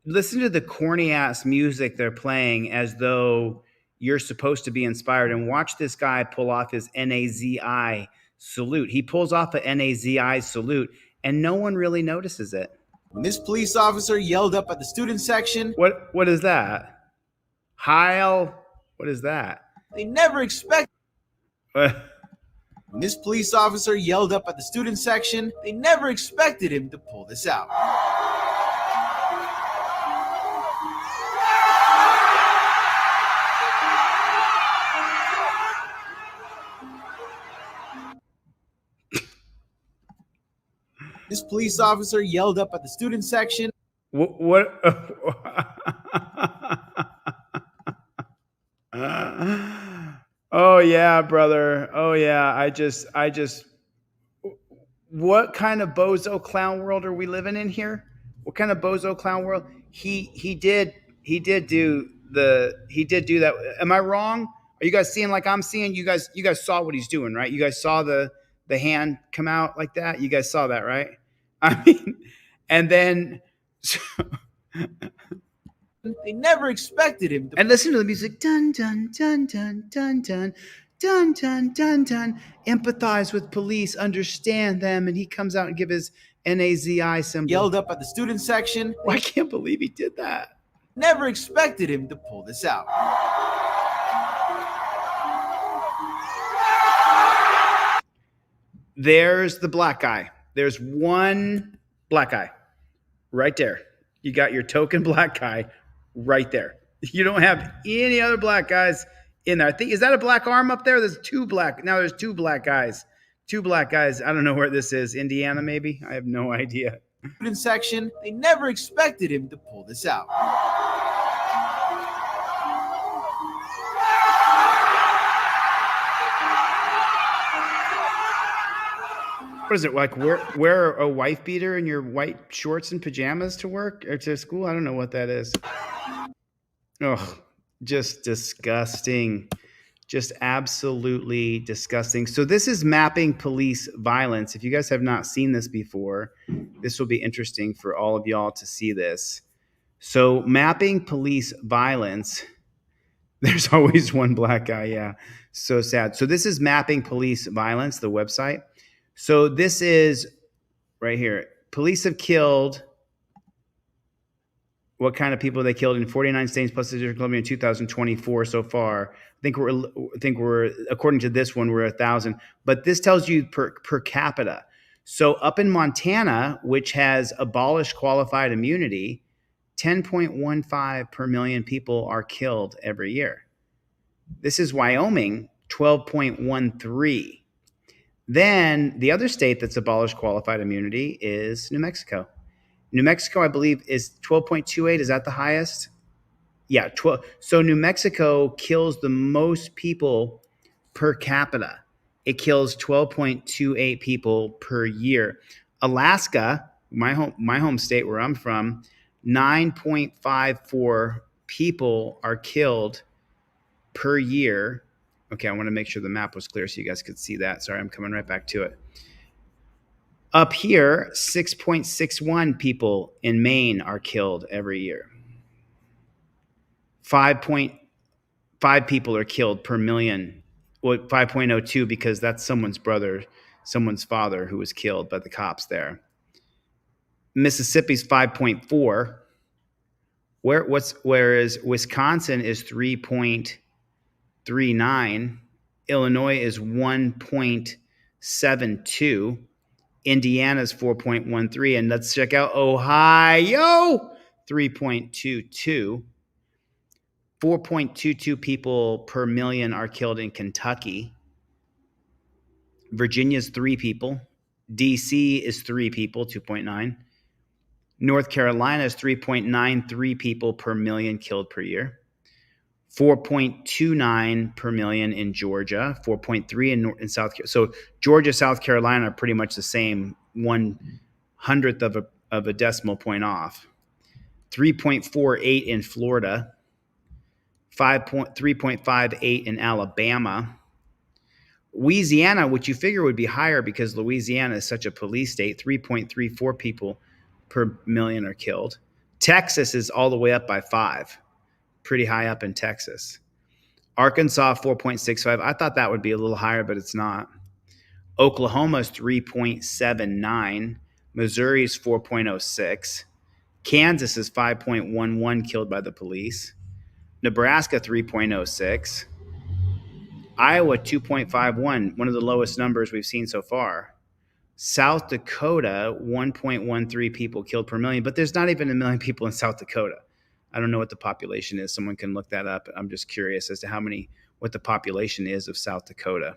listen to the corny ass music they're playing as though you're supposed to be inspired, and watch this guy pull off his NAZI salute. He pulls off a NAZI salute and no one really notices it. When this police officer yelled up at the student section. What is that? Heil? What is that? They never expect. When this police officer yelled up at the student section, they never expected him to pull this out. This police officer yelled up at the student section. What? Oh yeah, brother. Oh yeah. I just. What kind of bozo clown world are we living in here? What kind of bozo clown world? He did do that. Am I wrong? Are you guys seeing like I'm seeing? You guys saw what he's doing, right? You guys saw the hand come out like that. You guys saw that, right? I mean, and then they never expected him to. And listen to the music. Dun dun dun dun dun dun dun dun dun dun. Empathize with police, understand them, and he comes out and give his NAZI symbol. Yelled up at the student section. I can't believe he did that. Never expected him to pull this out. There's the black guy. There's one black guy right there. You got your token black guy right there. You don't have any other black guys in there. I think, is that a black arm up there? There's two black. Now there's two black guys. Two black guys. I don't know where this is. Indiana, maybe? I have no idea. Student section. They never expected him to pull this out. What is it, like wear a wife beater in your white shorts and pajamas to work or to school? I don't know what that is. Oh, just disgusting. Just absolutely disgusting. So this is mapping police violence. If you guys have not seen this before, this will be interesting for all of y'all to see this. So mapping police violence. There's always one black guy. Yeah. So sad. So this is mapping police violence, the website. So this is right here. Police have killed, what kind of people they killed in 49 states plus the District of Columbia in 2024 so far. I think we're according to this one, we're 1,000. But this tells you per capita. So up in Montana, which has abolished qualified immunity, 10.15 per million people are killed every year. This is Wyoming, 12.13. Then the other state that's abolished qualified immunity is New Mexico. New Mexico, I believe, is 12.28. Is that the highest? Yeah, 12. So New Mexico kills the most people per capita. It kills 12.28 people per year. Alaska, my home state where I'm from, 9.54 people are killed per year. Okay, I want to make sure the map was clear so you guys could see that. Sorry, I'm coming right back to it. Up here, 6.61 people in Maine are killed every year. 5.5 people are killed per million. Well, 5.02 because that's someone's brother, someone's father who was killed by the cops there. Mississippi's 5.4. Whereas Wisconsin is 3.39. Illinois is 1.72. Indiana's 4.13. And let's check out Ohio, 3.22. 4.22 people per million are killed in Kentucky. Virginia's 3 people. DC is 3 people, 2.9. North Carolina is 3.93 people per million killed per year. 4.29 per million in Georgia, 4.3 in South Carolina. So Georgia, South Carolina are pretty much the same, 1/100th of a decimal point off. 3.48 in Florida, 3.58 in Alabama. Louisiana, which you figure would be higher because Louisiana is such a police state, 3.34 people per million are killed. Texas is all the way up by 5. Pretty high up in Texas. Arkansas, 4.65. I thought that would be a little higher, but it's not. Oklahoma's 3.79. Missouri's 4.06. Kansas is 5.11 killed by the police. Nebraska, 3.06. Iowa, 2.51, one of the lowest numbers we've seen so far. South Dakota, 1.13 people killed per million, but there's not even a million people in South Dakota. I don't know what the population is. Someone can look that up. I'm just curious as to what the population is of South Dakota.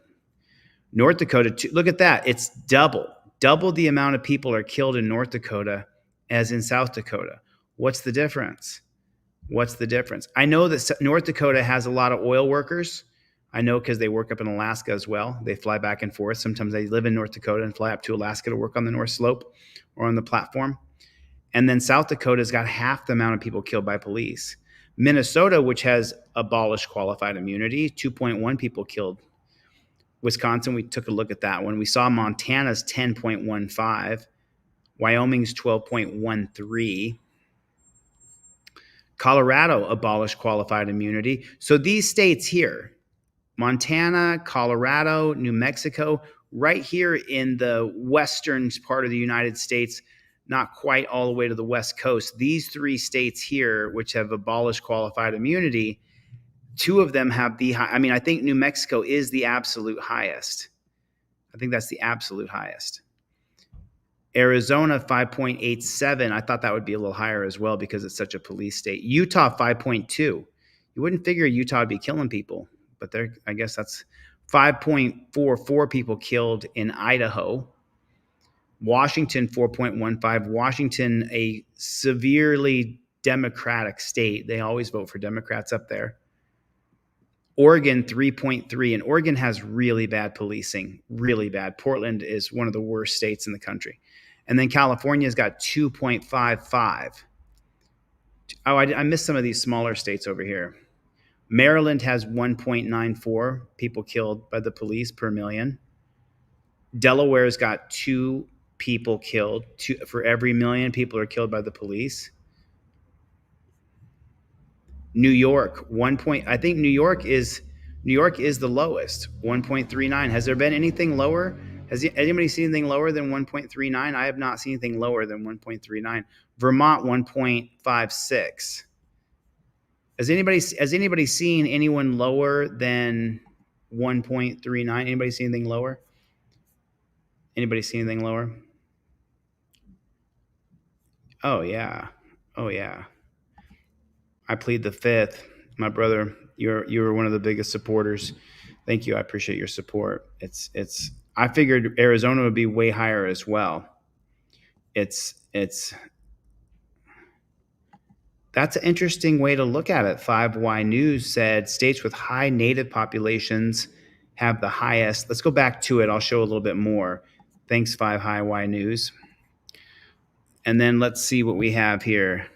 North Dakota, look at that. It's double the amount of people are killed in North Dakota as in South Dakota. What's the difference? I know that North Dakota has a lot of oil workers. I know because they work up in Alaska as well. They fly back and forth. Sometimes they live in North Dakota and fly up to Alaska to work on the North Slope or on the platform. And then South Dakota's got half the amount of people killed by police. Minnesota, which has abolished qualified immunity, 2.1 people killed. Wisconsin, we took a look at that one. We saw Montana's 10.15. Wyoming's 12.13. Colorado abolished qualified immunity. So these states here, Montana, Colorado, New Mexico, right here in the western part of the United States, not quite all the way to the West Coast. These 3 states here, which have abolished qualified immunity, 2 of them have the high. I mean, I think New Mexico is the absolute highest. I think that's the absolute highest. Arizona, 5.87. I thought that would be a little higher as well because it's such a police state. Utah, 5.2. You wouldn't figure Utah would be killing people, but I guess that's 5.44 people killed in Idaho. Washington, 4.15. Washington, a severely Democratic state. They always vote for Democrats up there. Oregon, 3.3. And Oregon has really bad policing, really bad. Portland is one of the worst states in the country. And then California's got 2.55. Oh, I missed some of these smaller states over here. Maryland has 1.94 people killed by the police per million. Delaware's got 2 people killed. For every million people are killed by the police. New York, I think New York is the lowest, 1.39. Has there been anything lower? Has anybody seen anything lower than 1.39? I have not seen anything lower than 1.39. Vermont, 1.56. Has anybody seen anyone lower than 1.39? Anybody see anything lower? Anybody see anything lower? Oh yeah. I plead the 5th. My brother, you're one of the biggest supporters. Thank you. I appreciate your support. I figured Arizona would be way higher as well. That's an interesting way to look at it. 5Y News said states with high native populations have the highest. Let's go back to it. I'll show a little bit more. Thanks, 5Y News. And then let's see what we have here.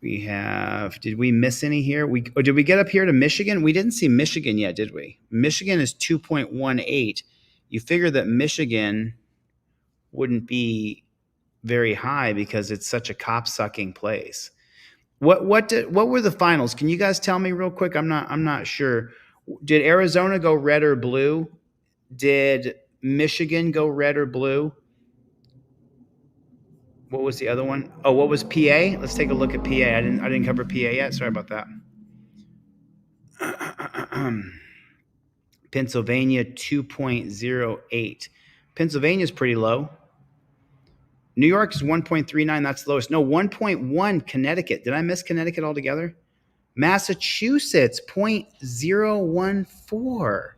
We have, did we miss any here? Did we get up here to Michigan? We didn't see Michigan yet, did we? Michigan is 2.18. You figure that Michigan wouldn't be very high because it's such a cop-sucking place. What were the finals? Can you guys tell me real quick? I'm not sure. Did Arizona go red or blue? Did Michigan go red or blue? What was the other one? Oh, what was PA? Let's take a look at PA. I didn't cover PA yet. Sorry about that. Pennsylvania 2.08. Pennsylvania's pretty low. New York is 1.39. That's the lowest. No, 1.1 Connecticut. Did I miss Connecticut altogether? Massachusetts 0.014.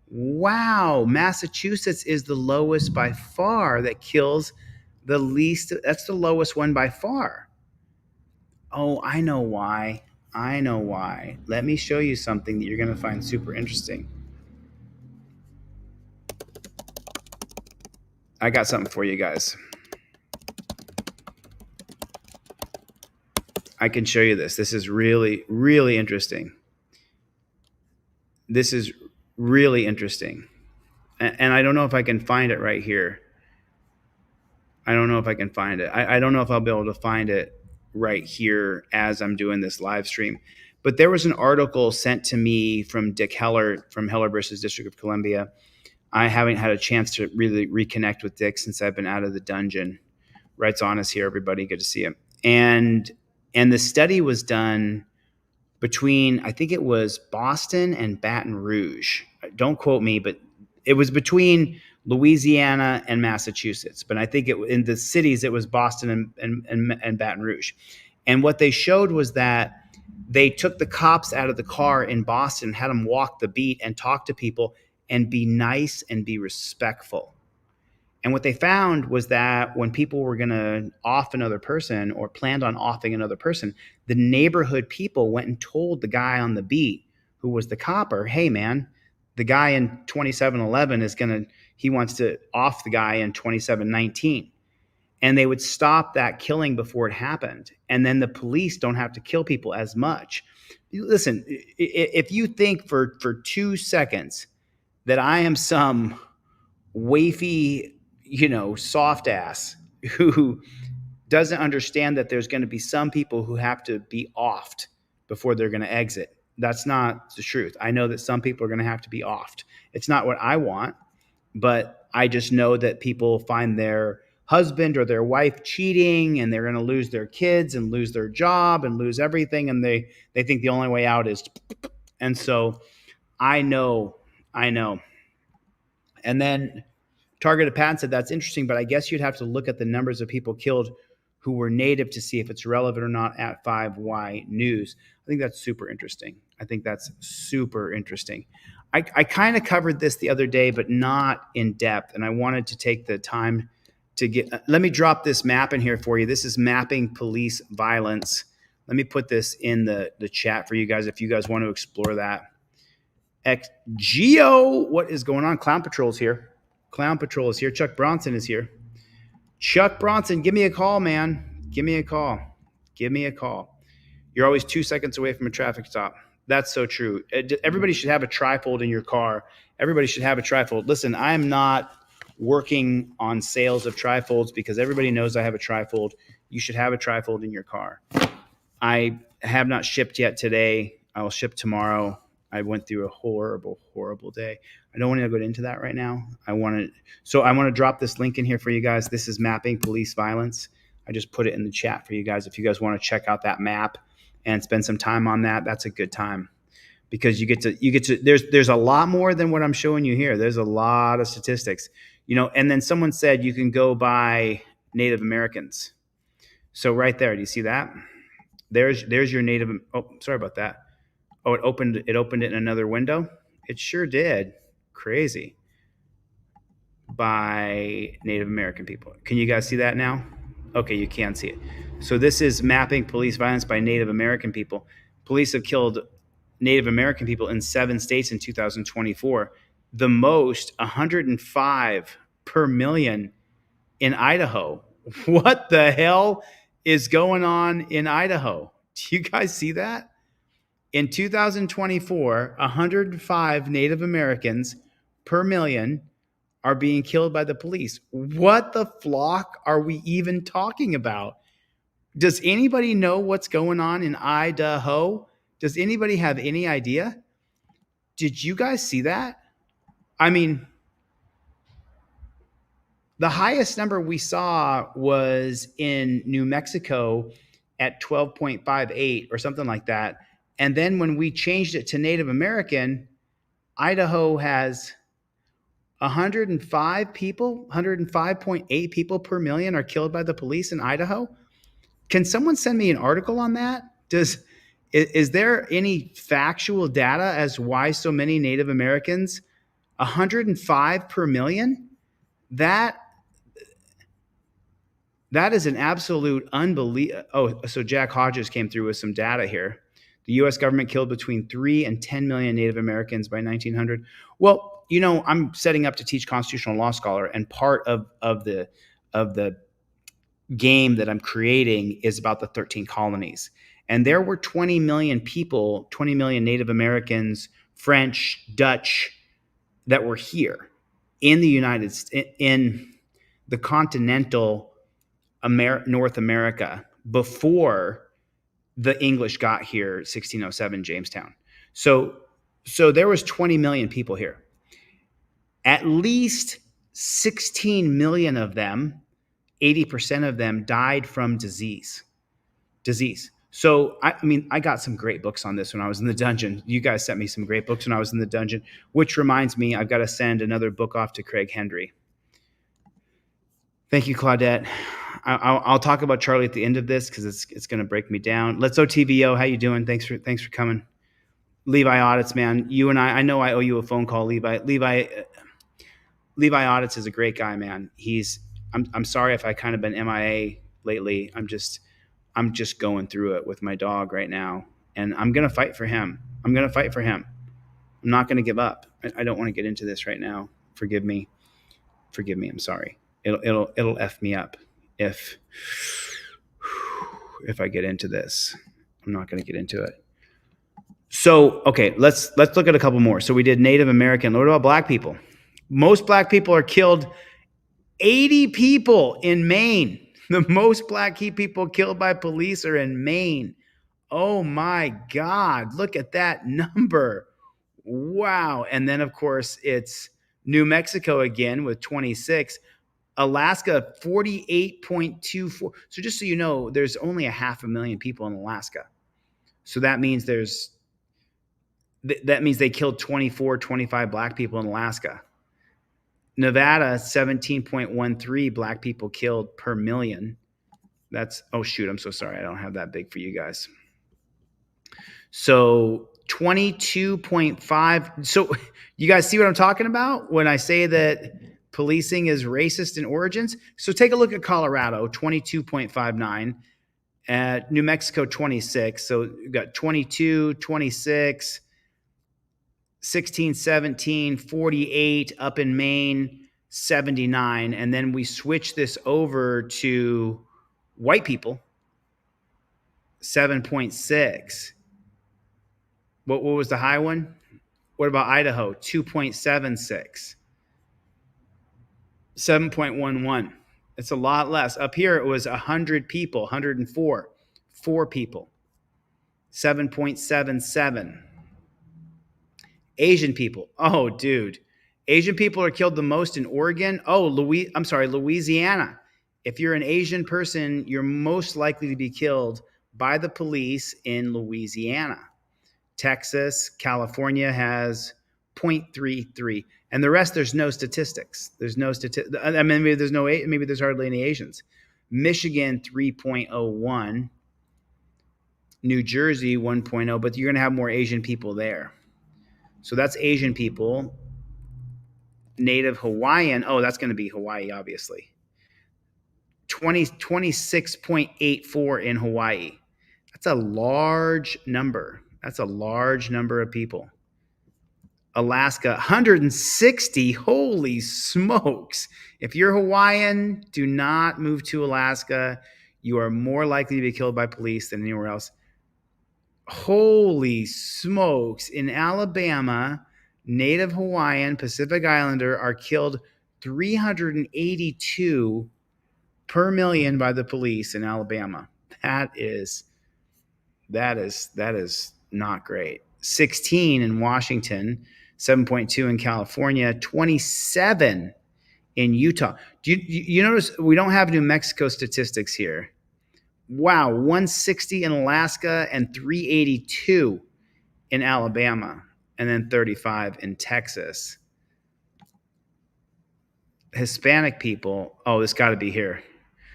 Wow, Massachusetts is the lowest by far. That kills the least. That's the lowest one by far. Oh, I know why. I know why. Let me show you something that you're going to find super interesting. I got something for you guys. I can show you this. This is really, really interesting. This is really interesting. And I don't know if I can find it right here. I don't know if I can find it. I don't know if I'll be able to find it right here as I'm doing this live stream. But there was an article sent to me from Dick Heller from Heller versus District of Columbia. I haven't had a chance to really reconnect with Dick since I've been out of the dungeon. Writes Honest here, everybody. Good to see him. And the study was done between, I think it was Boston and Baton Rouge. Don't quote me, but it was between Louisiana and Massachusetts. But I think in the cities, it was Boston and Baton Rouge. And what they showed was that they took the cops out of the car in Boston, had them walk the beat and talk to people and be nice and be respectful. And what they found was that when people were going to off another person or planned on offing another person, the neighborhood people went and told the guy on the beat who was the copper, hey, man, the guy in 2711 he wants to off the guy in 2719. And they would stop that killing before it happened. And then the police don't have to kill people as much. Listen, if you think for 2 seconds that I am some wafy, soft ass who doesn't understand that there's going to be some people who have to be offed before they're going to exit. That's not the truth. I know that some people are going to have to be offed. It's not what I want, but I just know that people find their husband or their wife cheating and they're going to lose their kids and lose their job and lose everything. And they think the only way out is, and so I know. And then Targeted Pat said, that's interesting, but I guess you'd have to look at the numbers of people killed who were native to see if it's relevant or not at 5Y News. I think that's super interesting. I kind of covered this the other day, but not in depth. And I wanted to take the time to let me drop this map in here for you. This is mapping police violence. Let me put this in the chat for you guys if you guys want to explore that. Geo, what is going on? Clown Patrol is here. Chuck Bronson is here. Chuck Bronson, give me a call, man. Give me a call. You're always 2 seconds away from a traffic stop. That's so true. Everybody should have a trifold in your car. Everybody should have a trifold. Listen, I'm not working on sales of trifolds because everybody knows I have a trifold. You should have a trifold in your car. I have not shipped yet today. I will ship tomorrow. I went through a horrible, horrible day. I don't want to go into that right now. I want to drop this link in here for you guys. This is mapping police violence. I just put it in the chat for you guys. If you guys want to check out that map and spend some time on that, that's a good time because you get to there's a lot more than what I'm showing you here. There's a lot of statistics, and then someone said you can go by Native Americans. So right there, do you see that? There's your Native. Oh, sorry about that. Oh, it opened it in another window. It sure did. Crazy. By Native American people. Can you guys see that now? Okay, you can see it. So this is mapping police violence by Native American people. Police have killed Native American people in 7 states in 2024. The most, 105 per million in Idaho. What the hell is going on in Idaho. Do you guys see that? In 2024, 105 Native Americans per million are being killed by the police. What the flock are we even talking about? Does anybody know what's going on in Idaho? Does anybody have any idea? Did you guys see that? I mean, the highest number we saw was in New Mexico at 12.58 or something like that. And then when we changed it to Native American, Idaho has 105 people, 105.8 people per million are killed by the police in Idaho. Can someone send me an article on that? Is there any factual data as why so many Native Americans, 105 per million? That is an absolute unbelievable. Oh, so Jack Hodges came through with some data here. The U.S. government killed between 3 and 10 million Native Americans by 1900. Well, you know, I'm setting up to teach constitutional law scholar, and part of the game that I'm creating is about the 13 colonies. And there were 20 million people, 20 million Native Americans, French, Dutch, that were here in the United States, in the continental North America before the English got here, 1607 Jamestown. So there was 20 million people here. At least 16 million of them, 80% of them, died from disease. So, I mean, I got some great books on this when I was in the dungeon. You guys sent me some great books when I was in the dungeon, which reminds me, I've got to send another book off to Craig Hendry. Thank you, Claudette. I'll talk about Charlie at the end of this because it's going to break me down. Let's OTVO. How you doing? Thanks for coming. Levi Audits, man. You and I know I owe you a phone call, Levi. Levi Audits is a great guy, man. I'm sorry if I kind of been MIA lately. I'm just going through it with my dog right now, and I'm going to fight for him. I'm not going to give up. I don't want to get into this right now. Forgive me. I'm sorry. It'll F me up if I get into this. I'm not going to get into it. So, okay, let's look at a couple more. So we did Native American. What about black people? Most black people are killed. 80 people in Maine. The most black people killed by police are in Maine. Oh my God, look at that number. Wow. And then, of course, it's New Mexico again with 26. Alaska, 48.24. So just so you know, there's only 500,000 people in Alaska. So that means they killed 24, 25 black people in Alaska. Nevada, 17.13 black people killed per million. That's, oh shoot, I'm so sorry. I don't have that big for you guys. So 22.5. So you guys see what I'm talking about when I say that policing is racist in origins? So take a look at Colorado, 22.59. At New Mexico, 26. So you've got 22, 26, 16, 17, 48, up in Maine, 79. And then we switch this over to white people, 7.6. What was the high one? What about Idaho? 2.76. 7.11. It's a lot less. Up here, it was 100 people, 104. 4 people. 7.77. Asian people. Oh, dude. Asian people are killed the most in Oregon. Oh, Louisiana. If you're an Asian person, you're most likely to be killed by the police in Louisiana. Texas, California has 0.33. And the rest, there's no statistics. There's no statistics. I mean, maybe there's hardly any Asians. Michigan, 3.01. New Jersey, 1.0. But you're going to have more Asian people there. So that's Asian people. Native Hawaiian. Oh, that's going to be Hawaii, obviously. 26.84 in Hawaii. That's a large number. That's a large number of people. Alaska, 160. Holy smokes. If you're Hawaiian, do not move to Alaska. You are more likely to be killed by police than anywhere else. Holy smokes. In Alabama, Native Hawaiian, Pacific Islander are killed 382 per million by the police in Alabama. That is not great. 16 in Washington, 7.2 in California, 27 in Utah. Do you notice we don't have New Mexico statistics here? Wow, 160 in Alaska and 382 in Alabama, and then 35 in Texas. Hispanic people, oh, it's got to be here.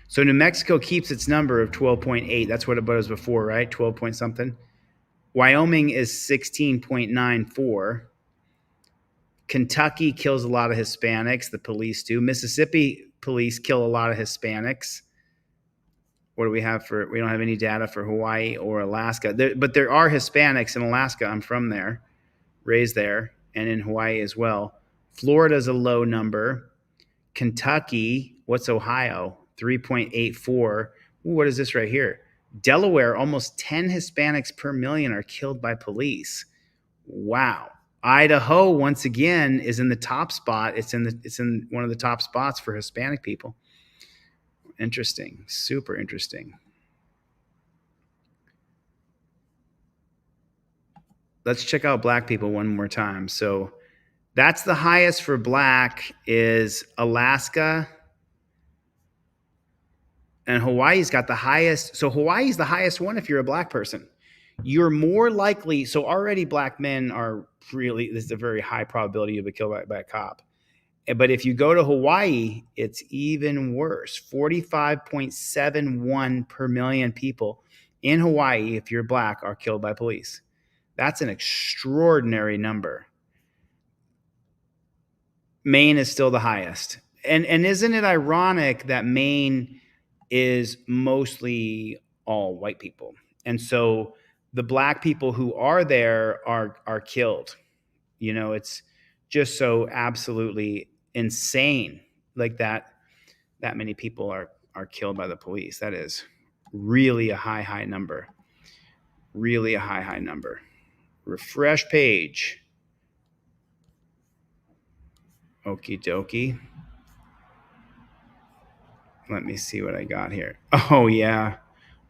So New Mexico keeps its number of 12.8. That's what it was before, right? 12 point something. Wyoming is 16.94. Kentucky kills a lot of Hispanics. The police do. Mississippi police kill a lot of Hispanics. What do we have for? We don't have any data for Hawaii or Alaska. But there are Hispanics in Alaska. I'm from there, raised there, and in Hawaii as well. Florida's a low number. Kentucky, what's Ohio? 3.84. What is this right here? Delaware, almost 10 Hispanics per million are killed by police. Wow. Idaho, once again, is in the top spot. It's in one of the top spots for Hispanic people. Interesting. Super interesting. Let's check out black people one more time. So that's the highest for black is Alaska. And Hawaii's got the highest. So Hawaii's the highest one if you're a black person. You're more likely. So already black men are really, this is a very high probability you'll be killed by a cop. But if you go to Hawaii, it's even worse. 45.71 per million people in Hawaii, if you're black, are killed by police. That's an extraordinary number. Maine is still the highest. And isn't it ironic that Maine is mostly all white people? And so the black people who are there are killed. You know, it's just so absolutely insane, like that many people are killed by the police. That is really a high number. Really a high number. Refresh page. Okie dokie. Let me see what I got here. Oh, yeah.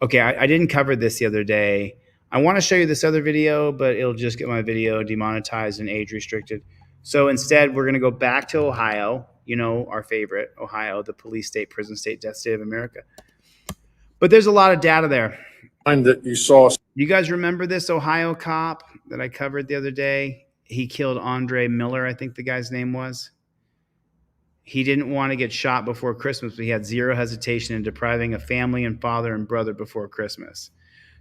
Okay, I didn't cover this the other day. I want to show you this other video, but it'll just get my video demonetized and age restricted. So instead, we're going to go back to Ohio, you know, our favorite, Ohio, the police state, prison state, death state of America. But there's a lot of data there. That you saw. You guys remember this Ohio cop that I covered the other day? He killed Andre Miller, I think the guy's name was. He didn't want to get shot before Christmas, but he had zero hesitation in depriving a family and father and brother before Christmas.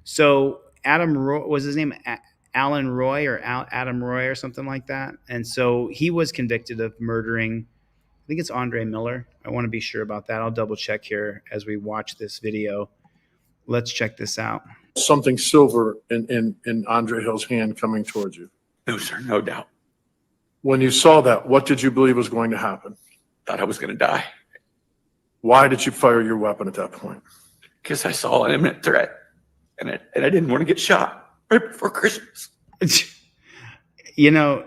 So Adam Roy, was his name Alan Roy or Adam Roy or something like that? And so he was convicted of murdering, I think it's Andre Miller. I want to be sure about that. I'll double check here as we watch this video. Let's check this out. Something silver in Andre Hill's hand coming towards you. No, sir, no doubt. When you saw that, what did you believe was going to happen? Thought I was going to die. Why did you fire your weapon at that point? Because I saw an imminent threat, and I didn't want to get shot right before Christmas. You know,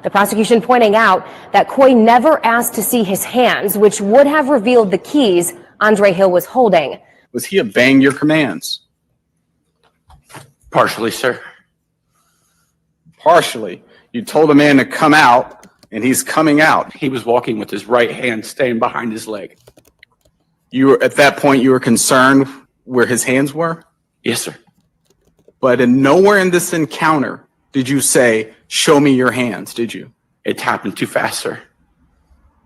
The prosecution pointing out that Coy never asked to see his hands, which would have revealed the keys Andre Hill was holding. Was he obeying your commands? Partially, sir. Partially. You told a man to come out, and he's coming out. He was walking with his right hand staying behind his leg. You were, at that point, you were concerned where his hands were? Yes, sir. But nowhere in this encounter did you say, "Show me your hands," did you? It happened too fast, sir.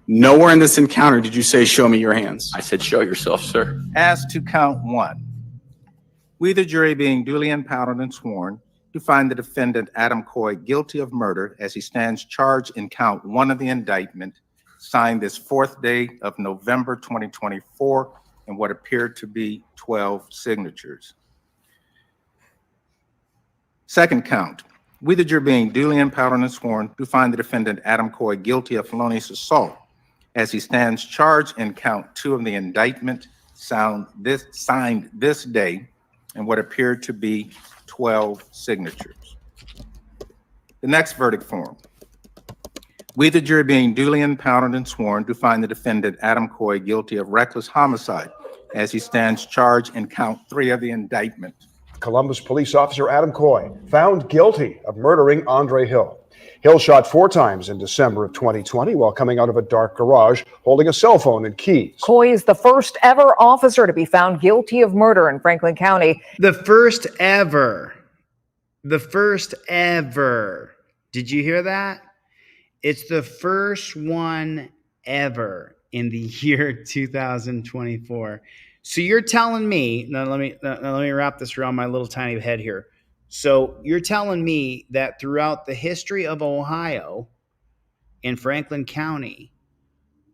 Nowhere in this encounter did you say, "Show me your hands." I said, "Show yourself, sir." As to count one, we, the jury, being duly empowered and sworn, to find the defendant Adam Coy guilty of murder as he stands charged in count one of the indictment, signed this 4th day of November 2024 in what appeared to be 12 signatures. Second count, we, the jury, being duly empowered and sworn, to find the defendant Adam Coy guilty of felonious assault as he stands charged in count 2 of the indictment signed this day in what appeared to be 12 signatures. The next verdict form. We, the jury, being duly impounded and sworn, do find the defendant, Adam Coy, guilty of reckless homicide as he stands charged in count 3 of the indictment. Columbus police officer Adam Coy found guilty of murdering Andre Hill. Hill shot 4 times in December of 2020 while coming out of a dark garage holding a cell phone and keys. Coy is the first ever officer to be found guilty of murder in Franklin County. The first ever. The first ever. Did you hear that? It's the first one ever in the year 2024. So you're telling me, now let me wrap this around my little tiny head here. So you're telling me that throughout the history of Ohio in Franklin County,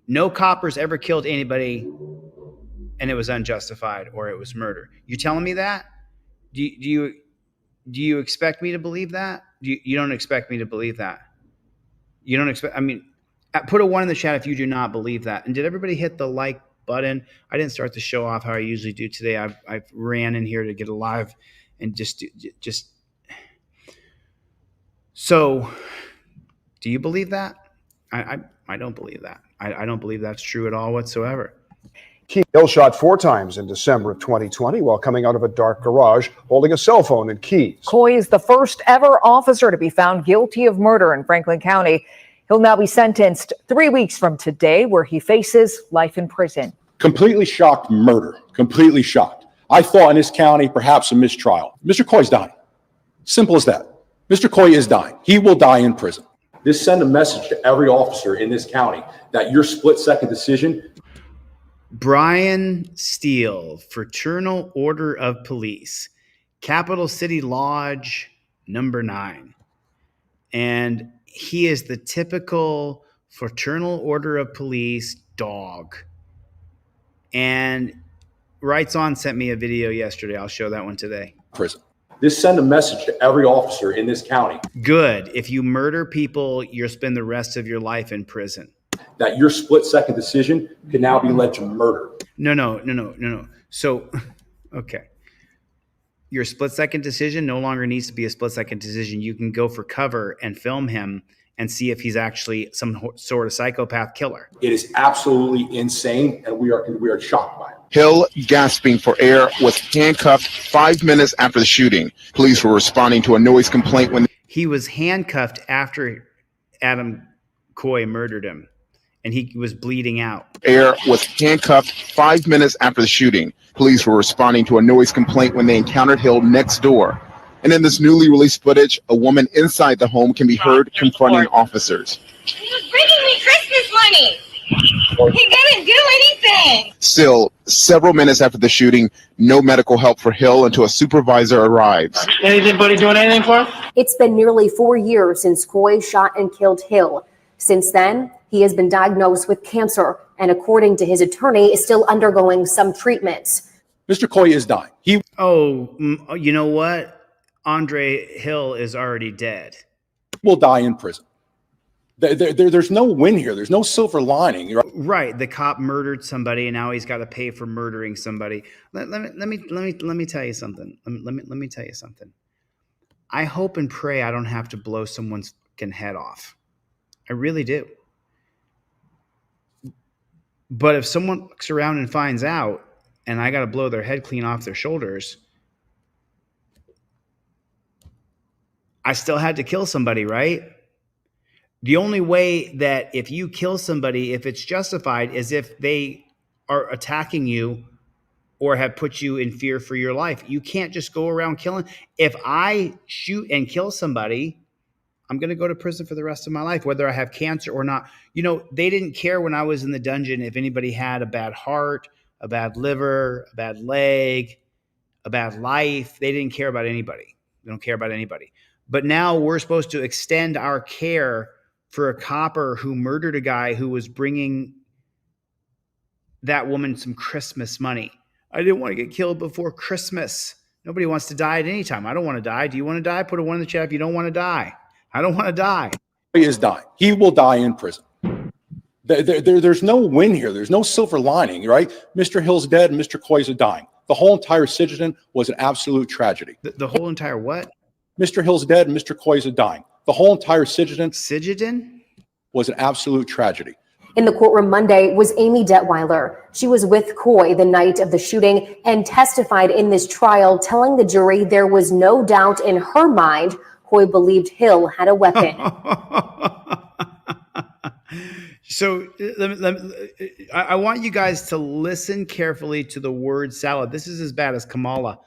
no coppers ever killed anybody and it was unjustified or it was murder. You telling me that? Do you expect me to believe that? You don't expect me to believe that. You don't expect, I mean, put a 1 in the chat if you do not believe that. And did everybody hit the like button? I didn't start the show off how I usually do today. I ran in here to get alive and just. So do you believe that? I don't believe that. I don't believe that's true at all whatsoever. Hill shot 4 times in December of 2020 while coming out of a dark garage holding a cell phone and keys. Coy is the first ever officer to be found guilty of murder in Franklin County. He'll now be sentenced 3 weeks from today, where he faces life in prison. Completely shocked murder. Completely shocked. I thought in this county, perhaps a mistrial. Mr. Coy's dying. Simple as that. Mr. Coy is dying. He will die in prison. This send a message to every officer in this county that your split-second decision. Brian Steele, Fraternal Order of Police, Capital City Lodge, number 9. And he is the typical Fraternal Order of Police dog. And Rights On sent me a video yesterday. I'll show that one today. Prison. This send a message to every officer in this county. Good. If you murder people, you'll spend the rest of your life in prison. That your split-second decision can now be led to murder. No. So, okay. Your split-second decision no longer needs to be a split-second decision. You can go for cover and film him and see if he's actually some sort of psychopath killer. It is absolutely insane, and we are shocked by it. Hill, gasping for air, was handcuffed 5 minutes after the shooting. Police were responding to a noise complaint when he was handcuffed after Adam Coy murdered him, and he was bleeding out. Air was handcuffed 5 minutes after the shooting. Police were responding to a noise complaint when they encountered Hill next door. And in this newly released footage, a woman inside the home can be heard confronting officers. He was bringing me Christmas money. He didn't do anything. Still, several minutes after the shooting, no medical help for Hill until a supervisor arrives. Anybody doing anything for him? It's been nearly 4 years since Coy shot and killed Hill. Since then, he has been diagnosed with cancer and, according to his attorney, is still undergoing some treatments. Mr. Coy is dying. You know what? Andre Hill is already dead. Will die in prison. There's no win here. There's no silver lining. Right. The cop murdered somebody, and now he's got to pay for murdering somebody. Let me tell you something. Let me tell you something. I hope and pray I don't have to blow someone's fucking head off. I really do. But if someone looks around and finds out, and I got to blow their head clean off their shoulders, I still had to kill somebody, right? The only way that if you kill somebody, if it's justified, is if they are attacking you or have put you in fear for your life. You can't just go around killing. If I shoot and kill somebody, I'm going to go to prison for the rest of my life, whether I have cancer or not. You know, they didn't care when I was in the dungeon if anybody had a bad heart, a bad liver, a bad leg, a bad life. They didn't care about anybody. They don't care about anybody. But now we're supposed to extend our care for a copper who murdered a guy who was bringing that woman some Christmas money. I didn't want to get killed before Christmas. Nobody wants to die at any time. I don't want to die. Do you want to die? Put a 1 in the chat if you don't want to die. I don't want to die. He is dying. He will die in prison. There's no win here. There's no silver lining, right? Mr. Hill's dead and Mr. Coy's dying. The whole entire situation was an absolute tragedy. The whole entire what? Mr. Hill's dead and Mr. Coy's dying. The whole entire situation was an absolute tragedy. In the courtroom Monday was Amy Detweiler. She was with Coy the night of the shooting and testified in this trial, telling the jury there was no doubt in her mind Coy believed Hill had a weapon. So I want you guys to listen carefully to the word salad. This is as bad as Kamala.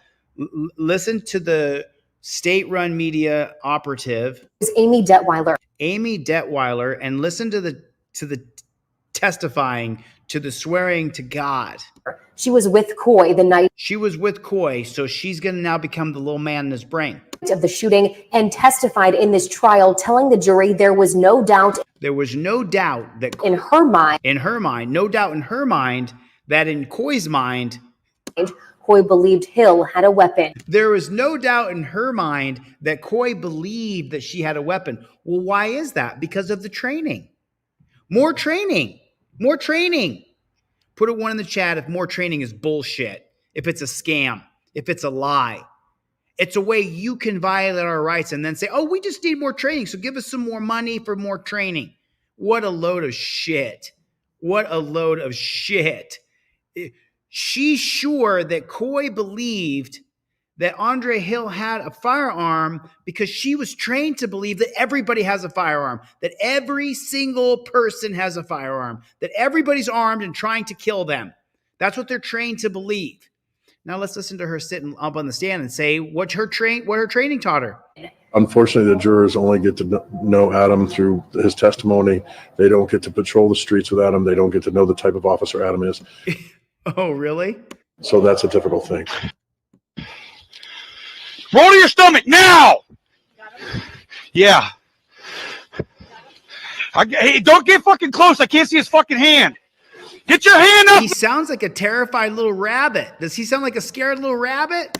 Listen to the state-run media operative. It's Amy Detweiler. Amy Detweiler, and listen to the testifying, to the swearing to God. She was with Coy the night. She was with Coy, so she's going to now become the little man in his brain. Of the shooting and testified in this trial, telling the jury there was no doubt. There was no doubt that in her mind. In her mind, no doubt in her mind that in Coy's mind, Coy believed Hill had a weapon. There was no doubt in her mind that Coy believed that she had a weapon. Well, why is that? Because of the training. More training. More training. Put a 1 in the chat if more training is bullshit, if it's a scam, if it's a lie. It's a way you can violate our rights and then say, oh, we just need more training, so give us some more money for more training. What a load of shit. What a load of shit. She's sure that Coy believed that Andre Hill had a firearm because she was trained to believe that everybody has a firearm, that every single person has a firearm, that everybody's armed and trying to kill them. That's what they're trained to believe. Now let's listen to her sitting up on the stand and say what her training taught her. Unfortunately, the jurors only get to know Adam through his testimony. They don't get to patrol the streets with Adam. They don't get to know the type of officer Adam is. Oh, really? So that's a difficult thing. Roll to your stomach now. Yeah. Hey, don't get fucking close. I can't see his fucking hand. Get your hand up. He sounds like a terrified little rabbit. Does he sound like a scared little rabbit?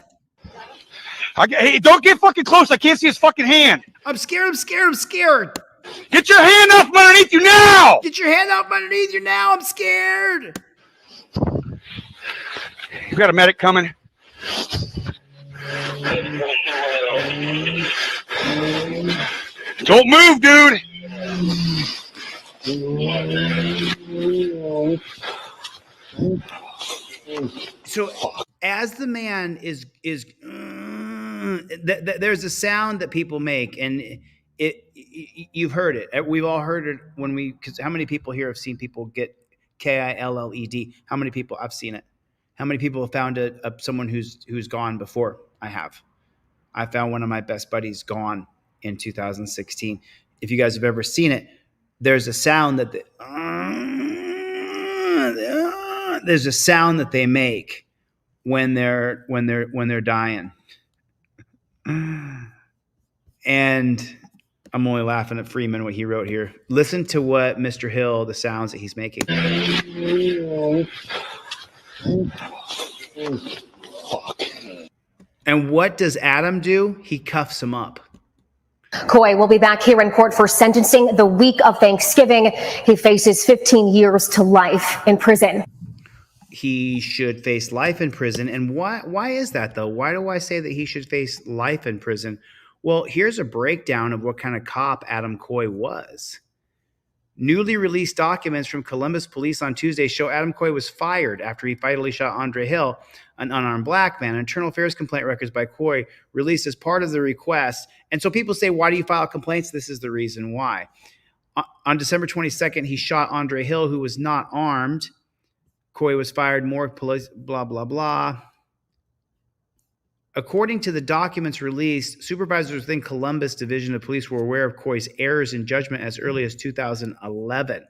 Hey, don't get fucking close. I can't see his fucking hand. I'm scared. I'm scared. I'm scared. Get your hand up from underneath you now. Get your hand up underneath you now. I'm scared. You got a medic coming. Don't move, dude. So as the man is there's a sound that people make, and you've heard it. We've all heard it because how many people here have seen people get KILLED? How many people? I've seen it. How many people have found someone who's gone before? I have. I found one of my best buddies gone in 2016. If you guys have ever seen it, there's a sound that there's a sound that they make when they're dying. And I'm only laughing at Freeman, what he wrote here. Listen to what Mr. Hill, the sounds that he's making. And what does Adam do? He cuffs him up. Coy will be back here in court for sentencing the week of Thanksgiving. He faces 15 years to life in prison. He should face life in prison. And why is that, though? Why do I say that he should face life in prison? Well, here's a breakdown of what kind of cop Adam Coy was. Newly released documents from Columbus police on Tuesday show Adam Coy was fired after he fatally shot Andre Hill, an unarmed black man. Internal affairs complaint records by Coy released as part of the request. And so people say, why do you file complaints? This is the reason why. On December 22nd, he shot Andre Hill, who was not armed. Coy was fired, more police, blah, blah, blah. According to the documents released, supervisors within Columbus Division of Police were aware of Coy's errors in judgment as early as 2011.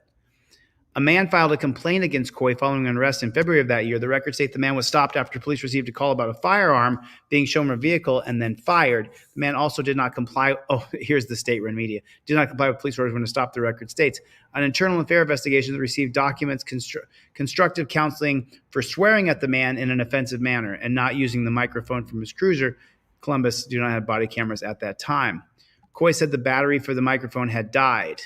A man filed a complaint against Coy following an arrest in February of that year. The records state the man was stopped after police received a call about a firearm being shown from a vehicle and then fired. The man also did not comply. Oh, here's the state-run media. Did not comply with police orders when to stop, the record states. An internal affair investigation received documents, constructive counseling for swearing at the man in an offensive manner and not using the microphone from his cruiser. Columbus do not have body cameras at that time. Coy said the battery for the microphone had died.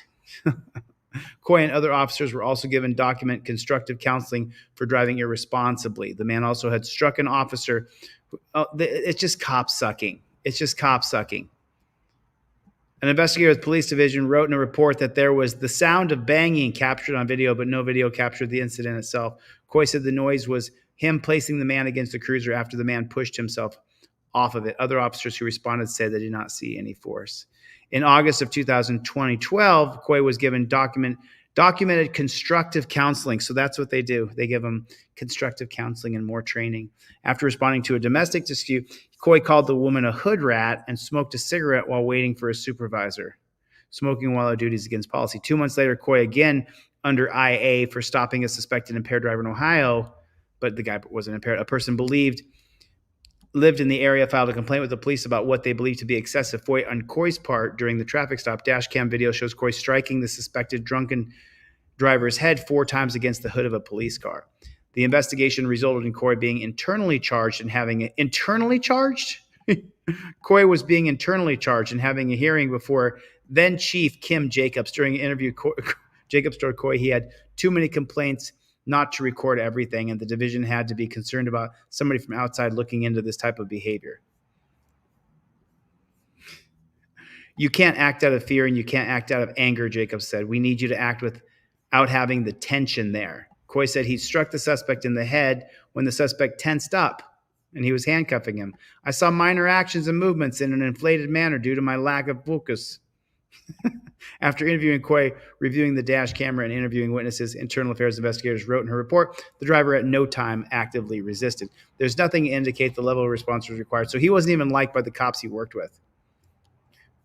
Coy and other officers were also given document constructive counseling for driving irresponsibly. The man also had struck an officer. It's just cop sucking. It's just cop sucking. An investigator with police division wrote in a report that there was the sound of banging captured on video, but no video captured the incident itself. Coy said the noise was him placing the man against the cruiser after the man pushed himself off of it. Other officers who responded said they did not see any force. In August of 2012, Coy was given documented constructive counseling. So that's what they do. They give him constructive counseling and more training. After responding to a domestic dispute, Coy called the woman a hood rat and smoked a cigarette while waiting for a supervisor. Smoking while on duty is against policy. 2 months later, Coy again under IA for stopping a suspected impaired driver in Ohio, but the guy wasn't impaired. A person lived in the area filed a complaint with the police about what they believed to be excessive force on Coy's part during the traffic stop. Dash cam video shows Coy striking the suspected drunken driver's head 4 times against the hood of a police car. The investigation resulted in Coy being internally charged and having internally charged? Coy was being internally charged and having a hearing before then Chief Kim Jacobs. During an interview, Jacobs told Coy he had too many complaints not to record everything, and the division had to be concerned about somebody from outside looking into this type of behavior. You can't act out of fear and you can't act out of anger, Jacobs said. We need you to act without having the tension there. Coy said he struck the suspect in the head when the suspect tensed up and he was handcuffing him. I saw minor actions and movements in an inflated manner due to my lack of focus. After interviewing Coy, reviewing the dash camera, and interviewing witnesses, internal affairs investigators wrote in her report, the driver at no time actively resisted. There's nothing to indicate the level of response was required. So he wasn't even liked by the cops he worked with.